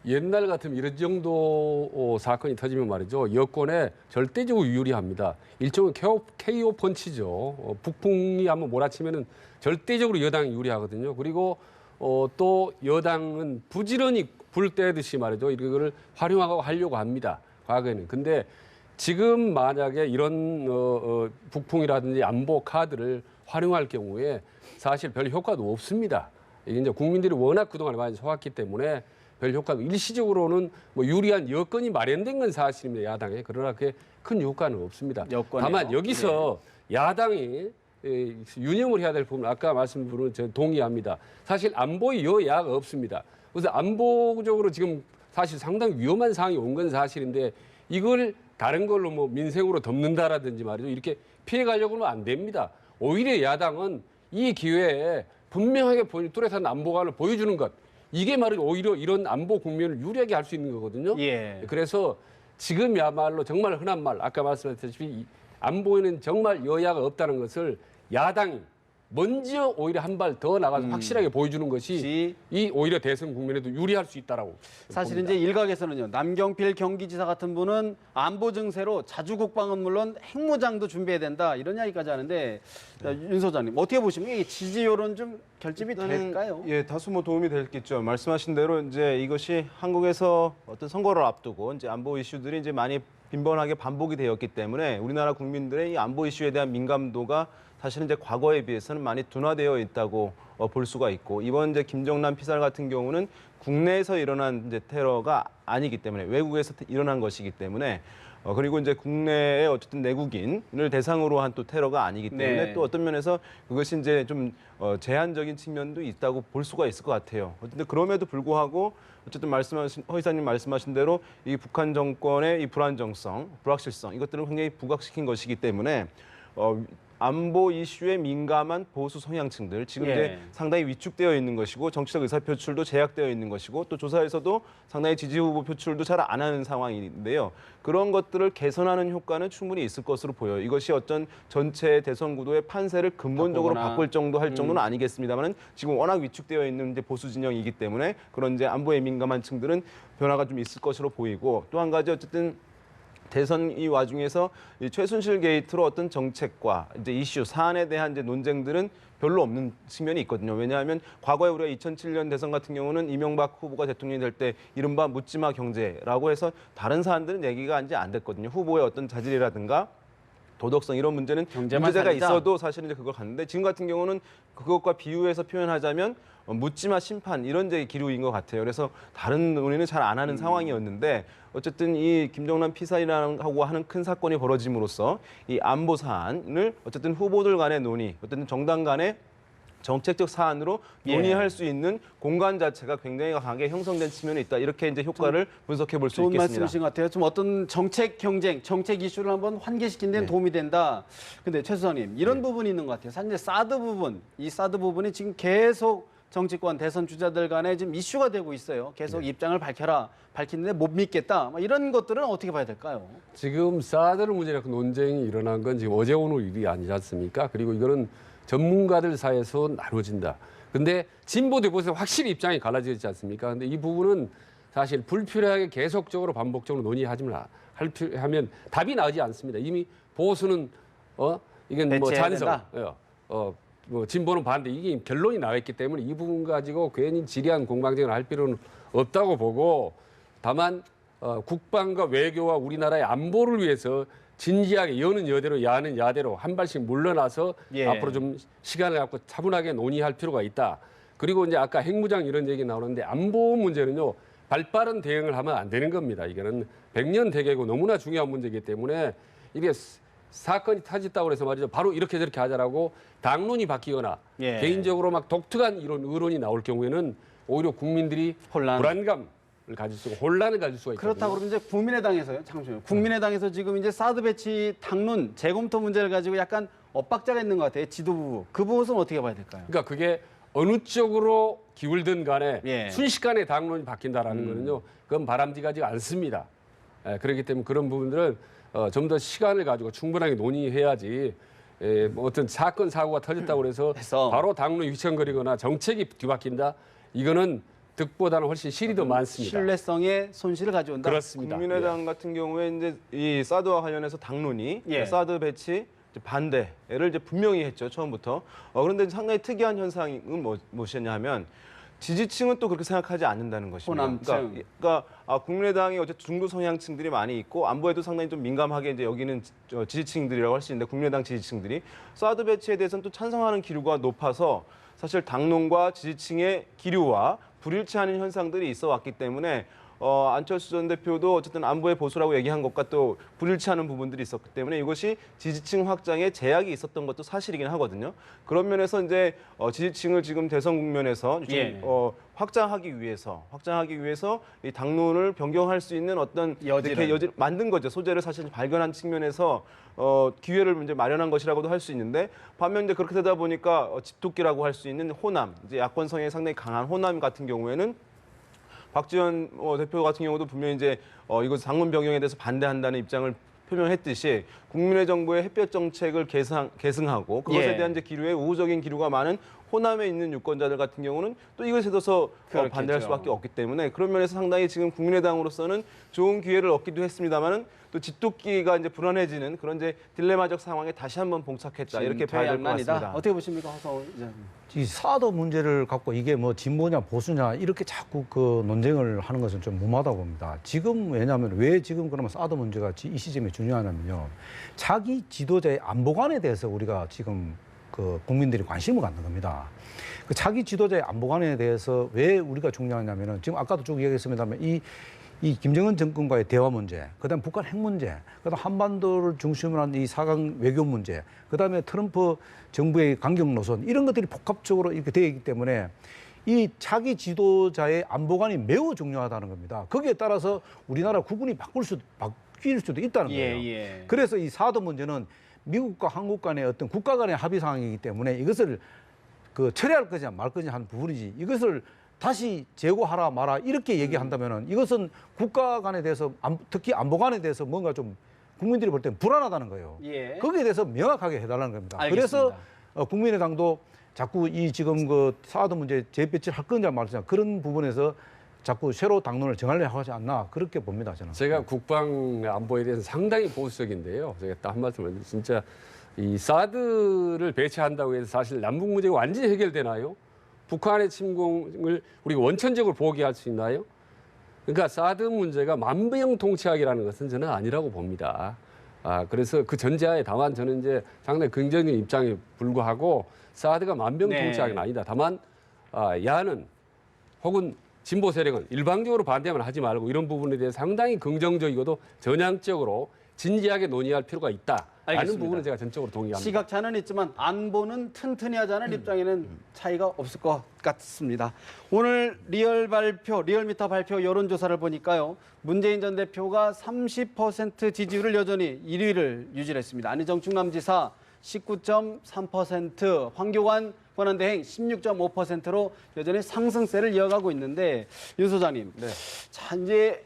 옛날 같으면 이런 정도 사건이 터지면 말이죠. 여권에 절대적으로 유리합니다. 일종의 KO 펀치죠. 북풍이 한번 몰아치면은 절대적으로 여당이 유리하거든요. 그리고 또 여당은 부지런히 불 떼듯이 말이죠. 이거를 활용하고 하려고 합니다. 과거에는. 근데 지금 만약에 이런 북풍이라든지 안보 카드를 활용할 경우에 사실 별 효과도 없습니다. 이게 이제 국민들이 워낙 그동안 많이 속았기 때문에 별 효과도 일시적으로는 유리한 여건이 마련된 건 사실입니다. 야당에. 그러나 그게 큰 효과는 없습니다. 다만 여기서 야당이 유념을 해야 될 부분 아까 말씀드린 부분은 저는 동의합니다. 사실 안보의 여야가 없습니다. 그래서 안보적으로 지금 사실 상당히 위험한 상황이 온 건 사실인데 이걸 다른 걸로 민생으로 덮는다라든지 말이죠. 이렇게 피해 가려고 하면 안 됩니다. 오히려 야당은 이 기회에 분명하게 뚜렷한 안보관을 보여주는 것. 이게 말이죠. 오히려 이런 안보 국면을 유리하게 할 수 있는 거거든요. 그래서 지금야말로 정말 흔한 말, 아까 말씀하셨다시피 안보에는 정말 여야가 없다는 것을 야당이 먼저 오히려 한 발 더 나가서 확실하게 보여주는 것이 이 오히려 대선 국면에도 유리할 수 있다라고. 사실 봅니다. 이제 일각에서는요. 남경필 경기지사 같은 분은 안보 증세로 자주국방은 물론 핵무장도 준비해야 된다 이런 이야기까지 하는데 윤 소장님 어떻게 보시면 이게 지지 여론 좀 결집이 될까요? 예, 다소 도움이 됐겠죠. 말씀하신 대로 이제 이것이 한국에서 어떤 선거를 앞두고 이제 안보 이슈들이 이제 많이 빈번하게 반복이 되었기 때문에 우리나라 국민들의 이 안보 이슈에 대한 민감도가 사실은 이제 과거에 비해서는 많이 둔화되어 있다고 볼 수가 있고 이번 이제 김정남 피살 같은 경우는 국내에서 일어난 이제 테러가 아니기 때문에 외국에서 일어난 것이기 때문에 그리고 이제 국내의 어쨌든 내국인을 대상으로 한 또 테러가 아니기 때문에 또 어떤 면에서 그것이 이제 좀 제한적인 측면도 있다고 볼 수가 있을 것 같아요. 어쨌든 그럼에도 불구하고 어쨌든 허 이사님 말씀하신 대로 이 북한 정권의 이 불안정성, 불확실성 이것들을 굉장히 부각시킨 것이기 때문에 안보 이슈에 민감한 보수 성향층들 지금 이제 상당히 위축되어 있는 것이고 정치적 의사 표출도 제약되어 있는 것이고 또 조사에서도 상당히 지지 후보 표출도 잘 안 하는 상황인데요. 그런 것들을 개선하는 효과는 충분히 있을 것으로 보여요. 이것이 어떤 전체 대선 구도의 판세를 근본적으로 바꿀 정도 할 정도는 아니겠습니다만은 지금 워낙 위축되어 있는 이제 보수 진영이기 때문에 그런 이제 안보에 민감한 층들은 변화가 좀 있을 것으로 보이고 또 한 가지 어쨌든 대선 이 와중에서 이 최순실 게이트로 어떤 정책과 이제 이슈 사안에 대한 이제 논쟁들은 별로 없는 측면이 있거든요. 왜냐하면 과거에 우리가 2007년 대선 같은 경우는 이명박 후보가 대통령이 될 때 이른바 묻지마 경제라고 해서 다른 사안들은 얘기가 이제 안 됐거든요. 후보의 어떤 자질이라든가 도덕성 이런 문제는 문제가 있어도 사실은 이제 그걸 갔는데 지금 같은 경우는 그것과 비유해서 표현하자면 묻지마 심판 이런 제 기류인 것 같아요. 그래서 다른 논의는 잘 안 하는 상황이었는데 어쨌든 이 김정남 피살이라고 하는 큰 사건이 벌어짐으로써 이 안보 사안을 어쨌든 후보들 간의 논의, 어쨌든 정당 간의 정책적 사안으로 논의할 수 있는 공간 자체가 굉장히 강하게 형성된 측면이 있다. 이렇게 이제 효과를 분석해 볼 수 있겠습니다. 좋은 말씀이신 것 같아요. 좀 어떤 정책 경쟁, 정책 이슈를 한번 환기시키는 데는 도움이 된다. 근데 최 수장님 이런 부분이 있는 것 같아요. 사실 이제 사드 부분, 이 사드 부분이 지금 계속 정치권 대선 주자들 간에 지금 이슈가 되고 있어요. 계속 입장을 밝히는데 못 믿겠다. 이런 것들은 어떻게 봐야 될까요? 지금 사드 문제라고 논쟁이 일어난 건 지금 어제 오늘 일이 아니지 않습니까? 그리고 이거는 전문가들 사이에서 나눠진다. 근데 진보 대보에서 확실히 입장이 갈라지지 않습니까? 근데 이 부분은 사실 불필요하게 계속적으로 반복적으로 하면 답이 나오지 않습니다. 이미 보수는 이건 뭐 배치해야 찬성, 된다. 뭐 진보는 반대, 이게 결론이 나와 있기 때문에 이 부분 가지고 괜히 지리한 공방전을 할 필요는 없다고 보고, 다만 국방과 외교와 우리나라의 안보를 위해서 진지하게 여는 여대로 야는 야대로 한 발씩 물러나서 예. 앞으로 좀 시간을 갖고 차분하게 논의할 필요가 있다. 그리고 이제 아까 핵무장 이런 얘기 나오는데 안보 문제는요, 발빠른 대응을 하면 안 되는 겁니다. 이거는 100년 대계고 너무나 중요한 문제이기 때문에 이게 사건이 터졌다고 해서 말이죠, 바로 이렇게 저렇게 하자라고 당론이 바뀌거나 예. 개인적으로 막 독특한 이런 의론이 나올 경우에는 오히려 국민들이 혼란. 불안감을 가질 수가, 혼란을 가질 수가 있거든요. 그렇다고 그러면 이제 국민의당에서요. 잠시만요. 국민의당에서 지금 이제 사드 배치 당론 재검토 문제를 가지고 약간 엇박자가 있는 것 같아요. 지도부. 그 부분은 어떻게 봐야 될까요? 그러니까 그게 어느 쪽으로 기울든 간에 예. 순식간에 당론이 바뀐다라는 거는요, 그건 바람직하지 않습니다. 그렇기 때문에 그런 부분들은 좀 더 시간을 가지고 충분하게 논의해야지, 뭐 어떤 사건 사고가 터졌다고 해서 바로 당론이 휘청거리거나 정책이 뒤바뀐다, 이거는 득보다는 훨씬 실이 더 많습니다. 신뢰성의 손실을 가져온다. 그렇습니다. 국민의당 같은 경우에 이제 이 사드와 관련해서 당론이 예. 사드 배치 이제 반대를 이제 분명히 했죠, 처음부터. 그런데 상당히 특이한 현상은 무엇이냐 하면 지지층은 또 그렇게 생각하지 않는다는 것입니다. 호남층. 그러니까 국민의당이 어쨌든 중도 성향층들이 많이 있고 안보에도 상당히 좀 민감하게 이제 여기는 지지층들이라고 할 수 있는데, 국민의당 지지층들이 사드 배치에 대해서는 또 찬성하는 기류가 높아서 사실 당론과 지지층의 기류와 불일치하는 현상들이 있어 왔기 때문에 안철수 전 대표도 어쨌든 안보의 보수라고 얘기한 것과 또 불일치하는 부분들이 있었기 때문에 이것이 지지층 확장에 제약이 있었던 것도 사실이긴 하거든요. 그런 면에서 이제 지지층을 지금 대선 국면에서 좀 예. 확장하기 위해서 이 당론을 변경할 수 있는 어떤 여지를 만든 거죠. 소재를 사실 발견한 측면에서 기회를 이제 마련한 것이라고도 할 수 있는데, 반면 이제 그렇게 되다 보니까 집토끼라고 할 수 있는 호남, 이제 야권 성향이 상당히 강한 호남 같은 경우에는 박지원 대표 같은 경우도 분명히 이제 이거 당론 변경에 대해서 반대한다는 입장을 표명했듯이 국민의 정부의 햇볕 정책을 계승하고 그것에 예. 대한 이제 기류에 우호적인 기류가 많은 호남에 있는 유권자들 같은 경우는 또 이것에 대해서 반대할 수밖에 없기 때문에, 그런 면에서 상당히 지금 국민의당으로서는 좋은 기회를 얻기도 했습니다만은 또 집토끼가 이제 불안해지는 그런 이제 딜레마적 상황에 다시 한번 봉착했다, 이렇게 봐야 될 것 같습니다. 어떻게 보십니까, 허성원 기자님? 이 사드 문제를 갖고 이게 뭐 진보냐 보수냐 이렇게 자꾸 그 논쟁을 하는 것은 좀 무모하다고 봅니다. 지금 왜냐하면 왜 지금 그러면 사드 문제가 이 시점에 중요하냐면요, 자기 지도자의 안보관에 대해서 우리가 지금 그 국민들이 관심을 갖는 겁니다. 그 자기 지도자의 안보관에 대해서 왜 우리가 중요하냐면은 지금 아까도 쭉 얘기했습니다만 이 김정은 정권과의 대화 문제, 그다음 북한 핵 문제, 그다음 한반도를 중심으로 한 이 4강 외교 문제, 그다음에 트럼프 정부의 강경 노선, 이런 것들이 복합적으로 이렇게 되어 있기 때문에 이 자기 지도자의 안보관이 매우 중요하다는 겁니다. 거기에 따라서 우리나라 국군이 바뀔 수도 있다는 거예요. 예. 그래서 이 사드 문제는 미국과 한국 간의 어떤 국가 간의 합의 상황이기 때문에 이것을 그 처리할 거냐 말 거냐 하는 부분이지, 이것을 다시 재고하라 마라 이렇게 얘기한다면은 이것은 국가 간에 대해서 특히 안보관에 대해서 뭔가 좀 국민들이 볼 때는 불안하다는 거예요. 예. 거기에 대해서 명확하게 해달라는 겁니다. 알겠습니다. 그래서 국민의당도 자꾸 이 지금 그 사드 문제 재배치를 할 거냐 말거냐 그런 부분에서 자꾸 새로 당론을 정하려고 하지 않나, 그렇게 봅니다, 저는. 제가 국방 안보에 대해서 상당히 보수적인데요. 제가 딱 한 말씀 드리면, 진짜 이 사드를 배치한다고 해서 사실 남북 문제가 완전히 해결되나요? 북한의 침공을 우리가 원천적으로 포기할 수 있나요? 그러니까 사드 문제가 만병통치약이라는 것은 저는 아니라고 봅니다. 그래서 그 전제하에 다만 저는 이제 상당히 긍정적인 입장에 불구하고 사드가 만병통치약은 아니다. 다만 야는 혹은 진보 세력은 일방적으로 반대만 하지 말고 이런 부분에 대해서 상당히 긍정적이고도 전향적으로 진지하게 논의할 필요가 있다. 라는 알겠습니다. 부분은 제가 전적으로 동의합니다. 시각차는 있지만 안보는 튼튼히 하자는 입장에는 차이가 없을 것 같습니다. 오늘 리얼미터 발표 여론조사를 보니까요, 문재인 전 대표가 30% 지지율을 여전히 1위를 유지했습니다. 안희정 충남지사 19.3%, 황교안 권한대행 16.5%로 여전히 상승세를 이어가고 있는데, 유 소장님, 자 이제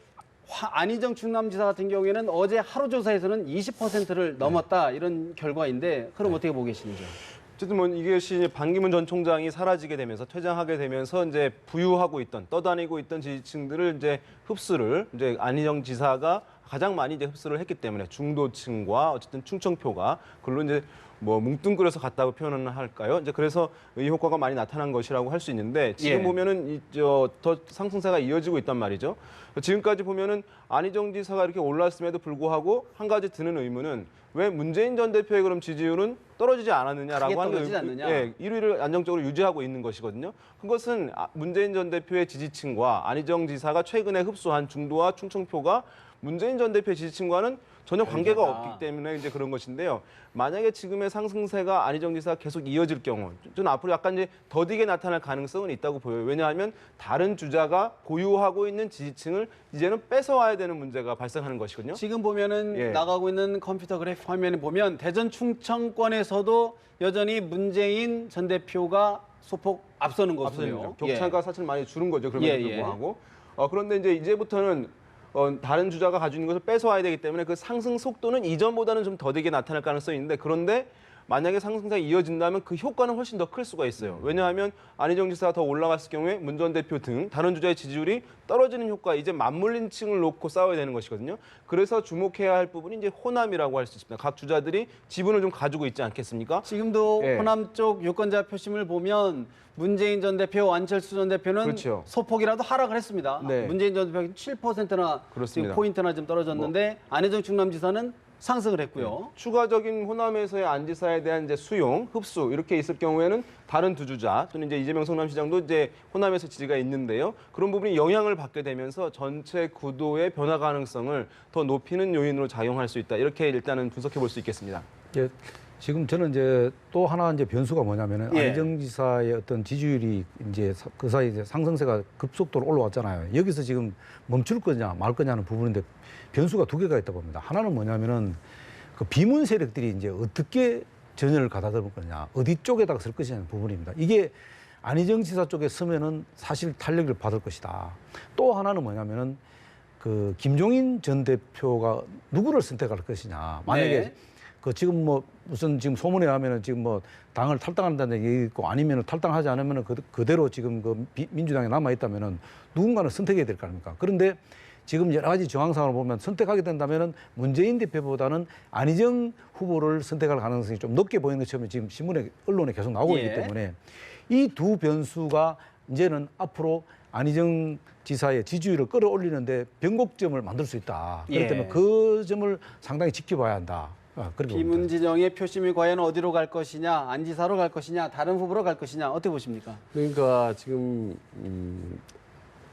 안희정 충남지사 같은 경우에는 어제 하루 조사에서는 20%를 넘었다, 이런 결과인데, 그럼 어떻게 보고 계시는지요? 어쨌든 뭐 이것이 반기문 전 총장이 사라지게 되면서 퇴장하게 되면서 이제 부유하고 있던 떠다니고 있던 지지층들을 이제 흡수를 이제 안희정 지사가 가장 많이 이제 흡수를 했기 때문에 중도층과 어쨌든 충청표가 그걸로 이제 뭐 뭉뚱그려서 갔다고 표현을 할까요? 이제 그래서 이 효과가 많이 나타난 것이라고 할 수 있는데 지금 예. 보면은 더 상승세가 이어지고 있단 말이죠. 지금까지 보면은 안희정 지사가 이렇게 올랐음에도 불구하고 한 가지 드는 의문은 왜 문재인 전 대표의 그럼 지지율은 떨어지지 않았느냐라고 크게 하는 떨어지지 않느냐. 예, 1위를 안정적으로 유지하고 있는 것이거든요. 그것은 문재인 전 대표의 지지층과 안희정 지사가 최근에 흡수한 중도와 충청표가 문재인 전 대표의 지지층과는 전혀 관계가 다르다. 없기 때문에 이제 그런 것인데요. 만약에 지금의 상승세가 안희정 지사가 계속 이어질 경우, 저는 앞으로 약간 이제 더디게 나타날 가능성은 있다고 보여요. 왜냐하면 다른 주자가 보유하고 있는 지지층을 이제는 뺏어와야 되는 문제가 발생하는 것이거든요. 지금 보면은 예. 나가고 있는 컴퓨터 그래프 화면에 보면 대전 충청권에서도 여전히 문재인 전 대표가 소폭 앞서는 것으로요. 격차가 사실 많이 줄은 거죠. 그럼에도 예, 예. 불구하고. 그런데 이제부터는 다른 주자가 가지고 있는 것을 뺏어와야 되기 때문에 그 상승 속도는 이전보다는 좀 더디게 나타날 가능성이 있는데 그런데 만약에 상승세가 이어진다면 그 효과는 훨씬 더 클 수가 있어요. 왜냐하면 안희정 지사가 더 올라갔을 경우에 문 전 대표 등 다른 주자의 지지율이 떨어지는 효과, 이제 맞물린 층을 놓고 싸워야 되는 것이거든요. 그래서 주목해야 할 부분이 이제 호남이라고 할 수 있습니다. 각 주자들이 지분을 좀 가지고 있지 않겠습니까? 지금도 예. 호남 쪽 유권자 표심을 보면 문재인 전 대표, 안철수 전 대표는 그렇죠. 소폭이라도 하락을 했습니다. 네. 문재인 전 대표가 7%나 지금 그렇습니다. 포인트나 좀 떨어졌는데 안희정 충남지사는 상승을 했고요. 추가적인 호남에서의 안 지사에 대한 이제 수용, 흡수 이렇게 있을 경우에는 다른 두 주자 또는 이제 이재명 성남시장도 이제 호남에서 지지가 있는데요. 그런 부분이 영향을 받게 되면서 전체 구도의 변화 가능성을 더 높이는 요인으로 작용할 수 있다. 이렇게 일단은 분석해 볼 수 있겠습니다. 예, 지금 저는 이제 또 하나 이제 변수가 뭐냐면은 예. 안희정 지사의 어떤 지지율이 이제 그 사이 이제 상승세가 급속도로 올라왔잖아요. 여기서 지금 멈출 거냐 말 거냐는 부분인데 변수가 두 개가 있다고 봅니다. 하나는 뭐냐면은 그 비문 세력들이 이제 어떻게 전열을 가다듬을 거냐, 어디 쪽에다가 쓸 것이냐는 부분입니다. 이게 안희정 지사 쪽에 서면은 사실 탄력을 받을 것이다. 또 하나는 뭐냐면은 그 김종인 전 대표가 누구를 선택할 것이냐. 만약에 네. 그 지금 뭐 무슨 지금 소문에 하면은 지금 뭐 당을 탈당한다는 얘기 있고 아니면은 탈당하지 않으면은 그대로 지금 그 민주당에 남아 있다면은 누군가는 선택해야 될 거 아닙니까? 그런데 지금 여러 가지 정황상으로 보면 선택하게 된다면은 문재인 대표보다는 안희정 후보를 선택할 가능성이 좀 높게 보이는 것처럼 지금 신문에 언론에 계속 나오고 예. 있기 때문에 이 두 변수가 이제는 앞으로 안희정 지사의 지지율을 끌어올리는데 변곡점을 만들 수 있다. 그렇기 예. 때문에 그 점을 상당히 지켜봐야 한다. 그렇게 봅니다. 비문지정의 표심이 과연 어디로 갈 것이냐, 안지사로 갈 것이냐, 다른 후보로 갈 것이냐 어떻게 보십니까? 그러니까 지금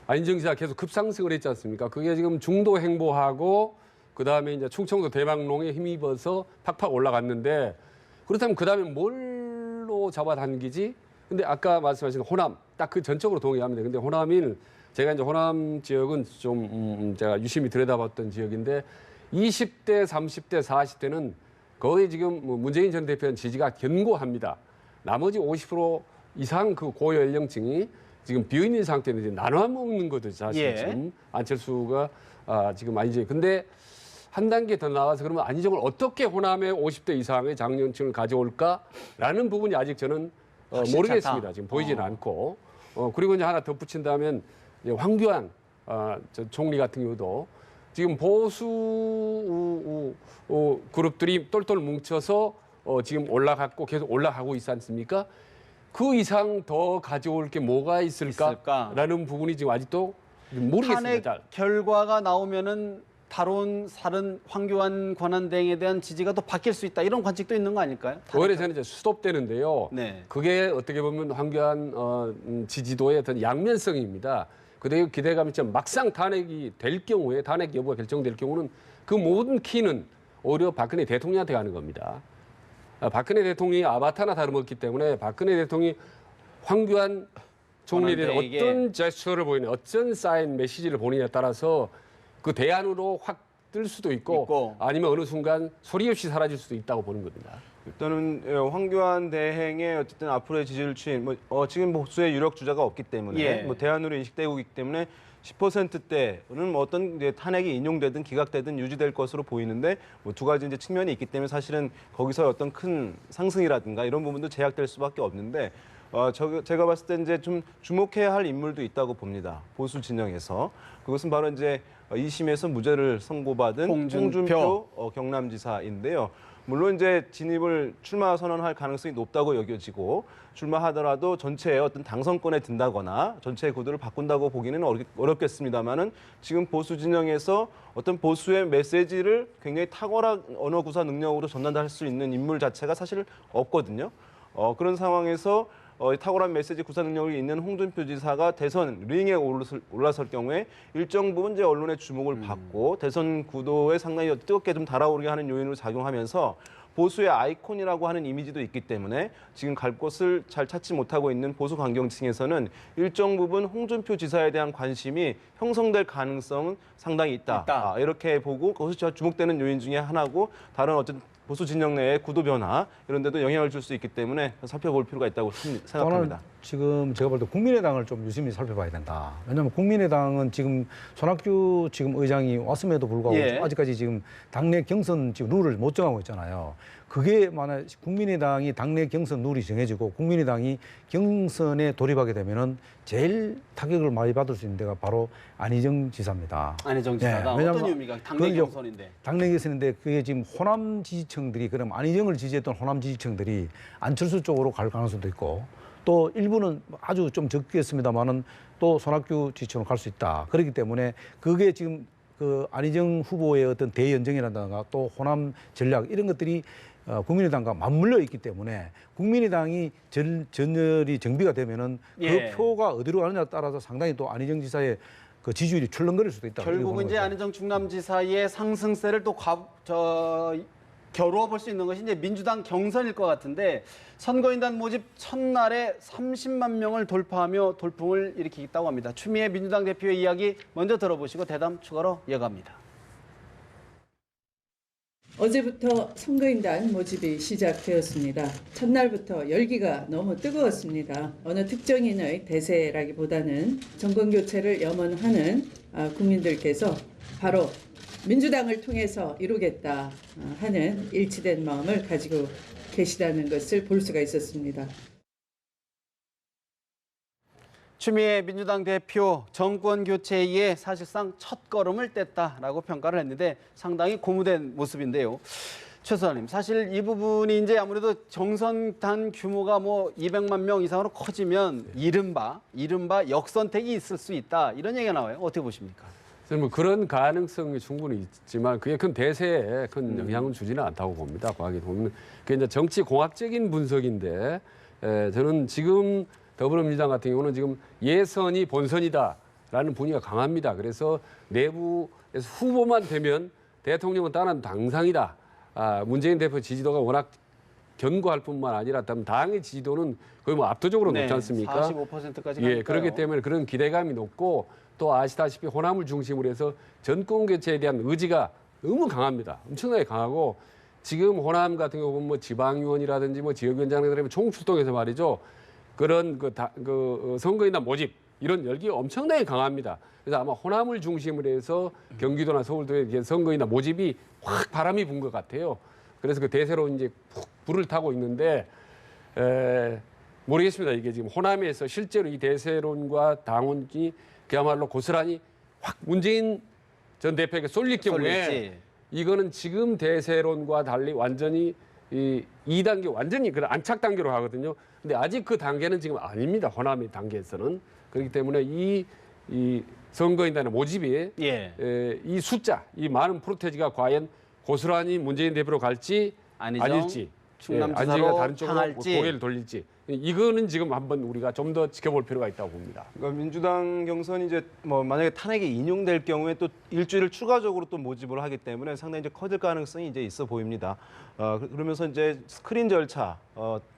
안희정 지사가 계속 급상승을 했지 않습니까? 그게 지금 중도 행보하고 그다음에 이제 충청도 대망롱에 힘입어서 팍팍 올라갔는데 그렇다면 그다음에 뭘로 잡아당기지? 근데 아까 말씀하신 호남 딱 그 전적으로 동의합니다. 근데 호남인 제가 이제 호남 지역은 좀 제가 유심히 들여다봤던 지역인데 20대, 30대, 40대는 거의 지금 문재인 전 대표는 지지가 견고합니다. 나머지 50% 이상 그 고연령층이 지금 비어있는 상태는 이제 나눠 먹는 거죠. 사실 예. 지금 안철수가 지금 아니죠. 근데 한 단계 더 나가서 그러면 안희정을 어떻게 호남의 50대 이상의 장년층을 가져올까라는 부분이 아직 저는 확실치 모르겠습니다. 않다. 지금 보이지는 않고 그리고 이제 하나 덧붙인다면 이제 황교안 저 총리 같은 경우도 지금 보수 그룹들이 똘똘 뭉쳐서 지금 올라갔고 계속 올라가고 있지 않습니까? 그 이상 더 가져올 게 뭐가 있을까라는 부분이 지금 아직도 모르겠습니다. 탄핵 잘. 결과가 나오면은 다룬 살은 황교안 권한대행에 대한 지지가 또 바뀔 수 있다 이런 관측도 있는 거 아닐까요? 오히려 저는 이제 수습되는데요. 네. 그게 어떻게 보면 황교안 지지도의 어떤 양면성입니다. 그대로 기대감이 좀 막상 탄핵이 될 경우에 탄핵 여부가 결정될 경우는 그 모든 키는 오히려 박근혜 대통령한테 가는 겁니다. 박근혜 대통령이 아바타나 다름없기 때문에 박근혜 대통령이 황교안 총리에 대한 권한대행에게. 어떤 제스처를 보이냐, 어떤 사인 메시지를 보느냐에 따라서 그 대안으로 확 뜰 수도 있고 아니면 어느 순간 소리 없이 사라질 수도 있다고 보는 겁니다. 일단은 황교안 대행의 어쨌든 앞으로의 지지율 추인, 지금 보수의 유력 주자가 없기 때문에 예. 대안으로 인식되고 있기 때문에 10%대는 뭐 어떤 이제 탄핵이 인용되든 기각되든 유지될 것으로 보이는데 뭐 두 가지 이제 측면이 있기 때문에 사실은 거기서 어떤 큰 상승이라든가 이런 부분도 제약될 수밖에 없는데 제가 봤을 때 이제 좀 주목해야 할 인물도 있다고 봅니다. 보수 진영에서. 그것은 바로 이제 2심에서 무죄를 선고받은 홍준표 경남지사인데요. 물론 이제 진입을 출마 선언할 가능성이 높다고 여겨지고 출마하더라도 전체의 어떤 당선권에 든다거나 전체의 구도를 바꾼다고 보기는 어렵겠습니다만은 지금 보수 진영에서 어떤 보수의 메시지를 굉장히 탁월한 언어 구사 능력으로 전달할 수 있는 인물 자체가 사실 없거든요. 그런 상황에서 탁월한 메시지 구사 능력이 있는 홍준표 지사가 대선 링에 올라설 경우에 일정 부분 이제 언론의 주목을 받고 대선 구도에 상당히 뜨겁게 좀 달아오르게 하는 요인으로 작용하면서 보수의 아이콘이라고 하는 이미지도 있기 때문에 지금 갈 곳을 잘 찾지 못하고 있는 보수 강경층에서는 일정 부분 홍준표 지사에 대한 관심이 형성될 가능성은 상당히 있다. 이렇게 보고 그것이 주목되는 요인 중에 하나고 다른 어쨌든 보수 진영 내의 구도 변화 이런 데도 영향을 줄 수 있기 때문에 살펴볼 필요가 있다고 생각합니다. 지금 제가 볼 때 국민의당을 좀 유심히 살펴봐야 된다. 왜냐하면 국민의당은 지금 손학규 지금 의장이 왔음에도 불구하고 아직까지 지금 당내 경선 지금 룰을 못 정하고 있잖아요. 그게 만약 국민의당이 당내 경선 룰이 정해지고 국민의당이 경선에 돌입하게 되면은 제일 타격을 많이 받을 수 있는 데가 바로 안희정 지사입니다. 안희정 지사가 어떤 이유입니까? 당내 경선인데. 당내 경선인데 그게 지금 호남 지지층들이 그럼 안희정을 지지했던 호남 지지층들이 안철수 쪽으로 갈 가능성도 있고 또 일부는 아주 좀 적겠습니다만은 또 손학규 지지층으로 갈 수 있다. 그렇기 때문에 그게 지금 그 안희정 후보의 어떤 대연정이라든가 또 호남 전략 이런 것들이 국민의당과 맞물려 있기 때문에 국민의당이 전열이 정비가 되면은 그 표가 어디로 가느냐에 따라서 상당히 또 안희정 지사의 그 지지율이 출렁거릴 수도 있다. 결국은 이제 안희정 충남지사의 상승세를 또 겨루어 볼 수 있는 것이 이제 민주당 경선일 것 같은데 선거인단 모집 첫날에 30만 명을 돌파하며 돌풍을 일으키겠다고 합니다. 추미애 민주당 대표의 이야기 먼저 들어보시고 대담 추가로 이어갑니다. 어제부터 선거인단 모집이 시작되었습니다. 첫날부터 열기가 너무 뜨거웠습니다. 어느 특정인의 대세라기보다는 정권교체를 염원하는 국민들께서 바로 민주당을 통해서 이루겠다 하는 일치된 마음을 가지고 계시다는 것을 볼 수가 있었습니다. 추미애 민주당 대표 정권 교체에 사실상 첫 걸음을 뗐다라고 평가를 했는데 상당히 고무된 모습인데요. 최 소장님, 사실 이 부분이 이제 아무래도 정선단 규모가 뭐 200만 명 이상으로 커지면 이른바 역선택이 있을 수 있다 이런 얘기가 나와요. 어떻게 보십니까? 뭐 그런 가능성이 충분히 있지만 그게 큰 대세에 큰 영향을 주지는 않다고 봅니다. 과학이 보면 그게 이제 정치 공학적인 분석인데 저는 지금 더불어민주당 같은 경우는 지금 예선이 본선이다라는 분위기가 강합니다. 그래서 내부에서 후보만 되면 대통령은 다른 당상이다. 문재인 대표 지지도가 워낙 견고할 뿐만 아니라 당의 지지도는 거의 뭐 압도적으로 높지 않습니까? 45%까지 예, 그렇기 때문에 그런 기대감이 높고 또 아시다시피 호남을 중심으로 해서 정권 교체에 대한 의지가 너무 강합니다. 엄청나게 강하고 지금 호남 같은 경우 보면 뭐 지방의원이라든지 뭐 지역위원장들이 총출동해서 말이죠. 그런 선거인단 모집 이런 열기가 엄청나게 강합니다. 그래서 아마 호남을 중심으로 해서 경기도나 서울도에 선거인단 모집이 확 바람이 분 것 같아요. 그래서 그 대세로 이제 푹 불을 타고 있는데 모르겠습니다. 이게 지금 호남에서 실제로 이 대세론과 당원이 그야말로 고스란히 확 문재인 전 대표에게 쏠릴 경우에 이거는 지금 대세론과 달리 완전히 이 2단계 완전히 그런 안착 단계로 가거든요. 근데 아직 그 단계는 지금 아닙니다. 호남의 단계에서는. 그렇기 때문에 이 선거인단의 모집이 이 숫자, 이 많은 프로테지가 과연 고스란히 문재인 대표로 갈지 아닐지 충남지사로 다른 쪽으로 향할지 고개를 돌릴지 이거는 지금 한번 우리가 좀 더 지켜볼 필요가 있다고 봅니다. 그러니까 민주당 경선이 이제 뭐 만약에 탄핵이 인용될 경우에 또 일주일을 추가적으로 또 모집을 하기 때문에 상당히 이제 커질 가능성이 이제 있어 보입니다. 그러면서 이제 스크린 절차,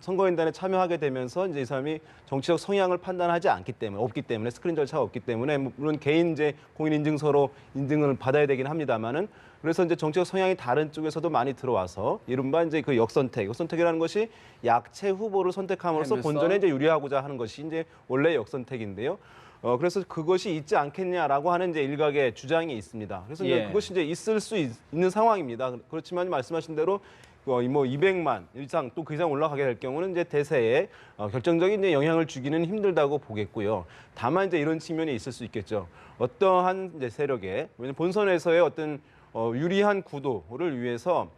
선거인단에 참여하게 되면서 이제 이 사람이 정치적 성향을 판단하지 않기 때문에 없기 때문에 스크린 절차가 없기 때문에 물론 개인 이제 공인 인증서로 인증을 받아야 되긴 합니다만은 그래서 이제 정치적 성향이 다른 쪽에서도 많이 들어와서 이른바 이제 그 역선택이라는 것이 약체 후보를 선택함으로써 본전에 이제 유리하고자 하는 것이 이제 원래 역선택인데요. 그래서 그것이 있지 않겠냐라고 하는 이제 일각의 주장이 있습니다. 그래서 이제 그것이 이제 있을 수 있는 상황입니다. 그렇지만 말씀하신 대로 뭐 200만 이상 또 그 이상 올라가게 될 경우는 이제 대세에 결정적인 이제 영향을 주기는 힘들다고 보겠고요. 다만 이제 이런 측면이 있을 수 있겠죠. 어떠한 이제 세력에 왜냐면 본선에서의 어떤 유리한 구도를 위해서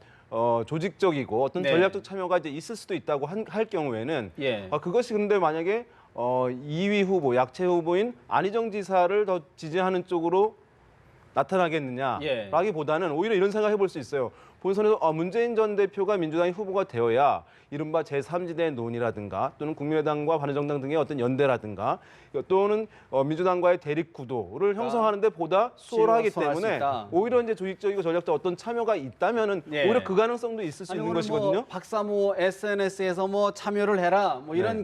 조직적이고 어떤 전략적 참여가 이제 있을 수도 있다고 할 경우에는 그것이 근데 만약에 2위 후보, 약체 후보인 안희정 지사를 더 지지하는 쪽으로 나타나겠느냐라기보다는 오히려 이런 생각을 해볼 수 있어요. 본선에서 문재인 전 대표가 민주당의 후보가 되어야 이른바 제3지대 논의라든가 또는 국민의당과 바른정당 등의 어떤 연대라든가 또는 민주당과의 대립 구도를 형성하는 데 보다 수월하기 때문에 오히려 이제 조직적이고 전략적 어떤 참여가 있다면은 오히려 그 가능성도 있을 수 있는 것이거든요. 뭐 박사모 SNS에서 뭐 참여를 해라 뭐 이런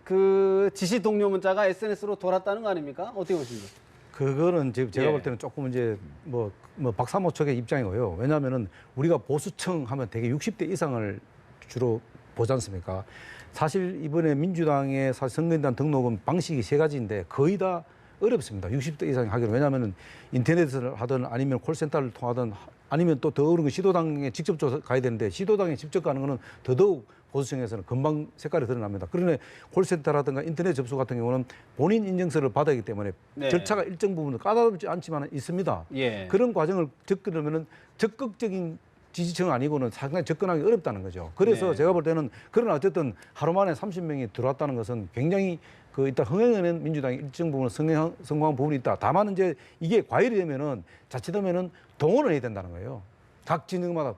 그 지시 동료 문자가 SNS로 돌았다는 거 아닙니까? 어떻게 보십니까? 그거는 지금 제가 볼 때는 조금 이제 뭐 박사모 측의 입장이고요. 왜냐하면은 우리가 보수층 하면 되게 60대 이상을 주로 보지 않습니까? 사실 이번에 민주당의 사실 선거인단 등록은 방식이 3가지인데 거의 다 어렵습니다. 60대 이상이 하기로. 왜냐하면 인터넷을 하든 아니면 콜센터를 통하든 아니면 또 더 어려운 건 시도당에 직접 가야 되는데 시도당에 직접 가는 거는 더더욱 보수층에서는 금방 색깔이 드러납니다. 그러나 콜센터라든가 인터넷 접수 같은 경우는 본인 인증서를 받아야 하기 때문에 절차가 일정 부분 까다롭지 않지만 있습니다. 그런 과정을 겪으려면 적극적인 지지층 아니고는 상당히 접근하기 어렵다는 거죠. 그래서 제가 볼 때는 그러나 어쨌든 하루 만에 30명이 들어왔다는 것은 굉장히 일단 흥행에는 민주당이 일정 부분 성공한 부분이 있다. 다만 이제 이게 과열이 되면은 자칫하면은 동원을 해야 된다는 거예요. 각 진영마다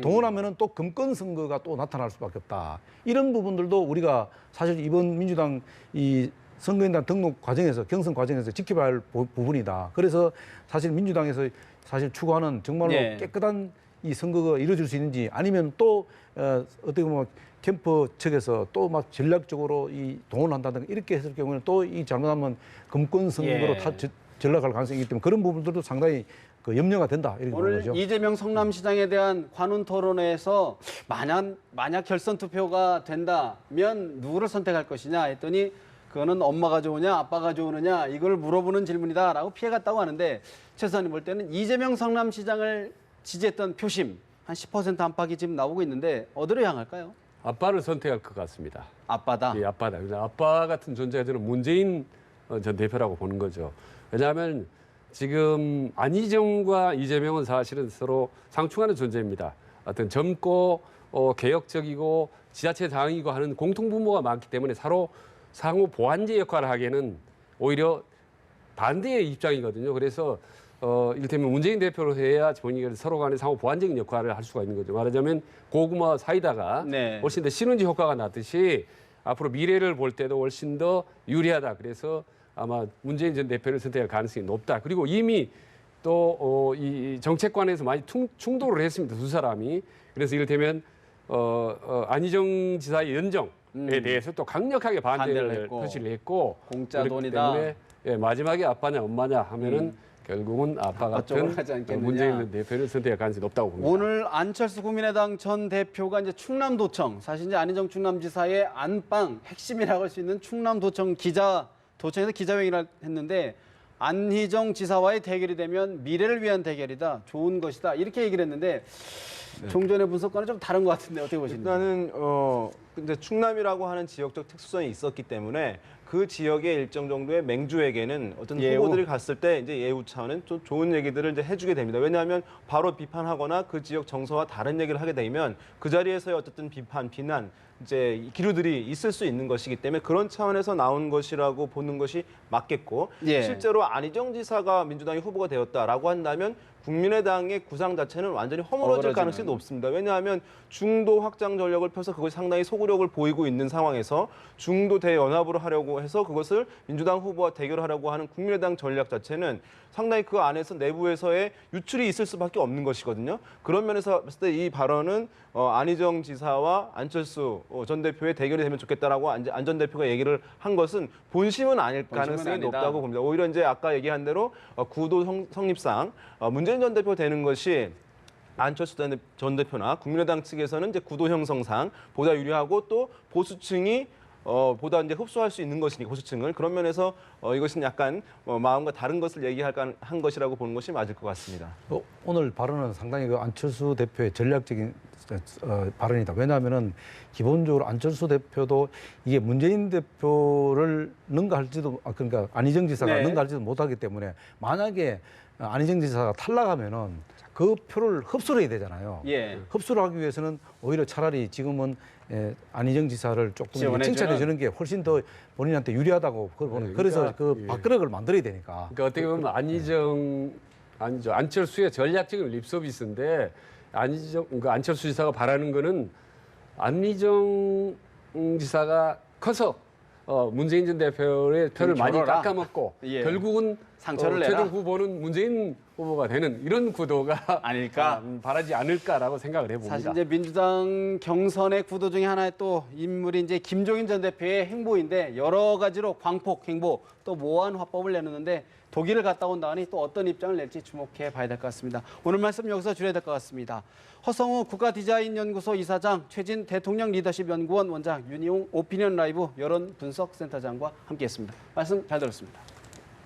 동원하면은 또 금권 선거가 또 나타날 수밖에 없다. 이런 부분들도 우리가 사실 이번 민주당 이 선거인단 등록 과정에서 경선 과정에서 지켜봐야 할 부분이다. 그래서 사실 민주당에서 사실 추구하는 정말로 깨끗한 이 선거가 이루어질 수 있는지 아니면 또 어떻게 보면 캠프 측에서 또 막 전략적으로 이 동원한다든가 이렇게 했을 경우에는 또 이 잘못하면 금권 선거로 전락할 가능성이 있기 때문에 그런 부분들도 상당히 염려가 된다 이렇게 보는 거죠. 오늘 이재명 성남시장에 대한 관훈 토론회에서 만약 결선 투표가 된다면 누구를 선택할 것이냐 했더니 그거는 엄마가 좋으냐 아빠가 좋으느냐 이걸 물어보는 질문이다라고 피해갔다고 하는데 최 소장님 볼 때는 이재명 성남시장을 지지했던 표심 한 10% 안팎이 지금 나오고 있는데 어디로 향할까요? 아빠를 선택할 것 같습니다. 아빠다. 예, 아빠다. 그래서 아빠 같은 존재가 저는 문재인 전 대표라고 보는 거죠. 왜냐하면 지금 안희정과 이재명은 사실은 서로 상충하는 존재입니다. 어떤 젊고 개혁적이고 지자체 장이고 하는 공통분모가 많기 때문에 서로 상호 보완제 역할을 하기에는 오히려 반대의 입장이거든요. 그래서 이를테면 문재인 대표로 해야 본인이 서로 간에 상호 보완적인 역할을 할 수가 있는 거죠. 말하자면 고구마 사이다가 훨씬 더 시너지 효과가 나듯이 앞으로 미래를 볼 때도 훨씬 더 유리하다. 그래서 아마 문재인 전 대표를 선택할 가능성이 높다. 그리고 이미 또 이 정책관에서 많이 충돌을 했습니다. 두 사람이. 그래서 이를테면 안희정 지사의 연정에 대해서 또 강력하게 반대를 표시를 했고 공짜 돈이다. 때문에 마지막에 아빠냐 엄마냐 하면은 결국은 아빠 같은 문재인 전 대표를 선택할 가능성이 높다고 봅니다. 오늘 안철수 국민의당 전 대표가 이제 충남도청, 사실 이제 안희정 충남지사의 안방 핵심이라고 할 수 있는 충남도청 도청에서 기자회견을 했는데 안희정 지사와의 대결이 되면 미래를 위한 대결이다, 좋은 것이다 이렇게 얘기를 했는데 종전의 분석과는 좀 다른 것 같은데 어떻게 보십니까? 일단은 근데 충남이라고 하는 지역적 특수성이 있었기 때문에 그 지역의 일정 정도의 맹주에게는 어떤 후보들이 갔을 때 이제 예우 차원은 좀 좋은 얘기들을 이제 해주게 됩니다. 왜냐하면 바로 비판하거나 그 지역 정서와 다른 얘기를 하게 되면 그 자리에서의 어쨌든 비판, 비난 이제 기류들이 있을 수 있는 것이기 때문에 그런 차원에서 나온 것이라고 보는 것이 맞겠고 실제로 안희정 지사가 민주당의 후보가 되었다라고 한다면 국민의당의 구상 자체는 완전히 허물어질 가능성이 높습니다. 왜냐하면 중도 확장 전략을 펴서 그것이 상당히 소구력을 보이고 있는 상황에서 중도 대연합으로 하려고 해서 그것을 민주당 후보와 대결하려고 하는 국민의당 전략 자체는 상당히 그 안에서 내부에서의 유출이 있을 수밖에 없는 것이거든요. 그런 면에서 봤을 때 이 발언은 안희정 지사와 안철수 전 대표의 대결이 되면 좋겠다라고 안 전 대표가 얘기를 한 것은 본심은 아닐 가능성이 높다고 봅니다. 오히려 이제 아까 얘기한 대로 구도 성립상 문재인 전 대표 되는 것이 안철수 전 대표나 국민의당 측에서는 이제 구도 형성상 보다 유리하고 또 보수층이 보다 이제 흡수할 수 있는 것이니 보수층을 그런 면에서 이것은 약간 마음과 다른 것을 얘기한 것이라고 보는 것이 맞을 것 같습니다. 오늘 발언은 상당히 그 안철수 대표의 전략적인 발언이다. 왜냐하면은 기본적으로 안철수 대표도 이게 문재인 대표를 능가할지도 그러니까 안희정 지사가 네. 능가할지도 못하기 때문에 만약에 안희정 지사가 탈락하면은 그 표를 흡수를 해야 되잖아요. 예. 흡수를 하기 위해서는 오히려 차라리 지금은 안희정 지사를 조금 칭찬해 주는 게 훨씬 더 본인한테 유리하다고 보는. 그래서 그 밥그릇을 만들어야 되니까. 그러니까 어떻게 보면 안철수의 전략적인 립서비스인데 안철수 지사가 바라는 거는 안희정 지사가 커서 문재인 전 대표의 표를 많이 줄어라. 깎아먹고 예. 결국은 상처를 내라. 최종 후보는 문재인 후보가 되는 이런 구도가 아닐까? 바라지 않을까라고 생각을 해봅니다. 사실 이제 민주당 경선의 구도 중에 하나의 또 인물이 이제 김종인 전 대표의 행보인데 여러 가지로 광폭 행보 또 모호한 화법을 내놓는데 독일을 갔다 온 다음에 또 어떤 입장을 낼지 주목해 봐야 될 것 같습니다. 오늘 말씀 여기서 줄여야 될 것 같습니다. 허성우 국가디자인연구소 이사장, 최진 대통령 리더십 연구원 원장, 윤희용 오피니언 라이브 여론분석센터장과 함께했습니다. 말씀 잘 들었습니다.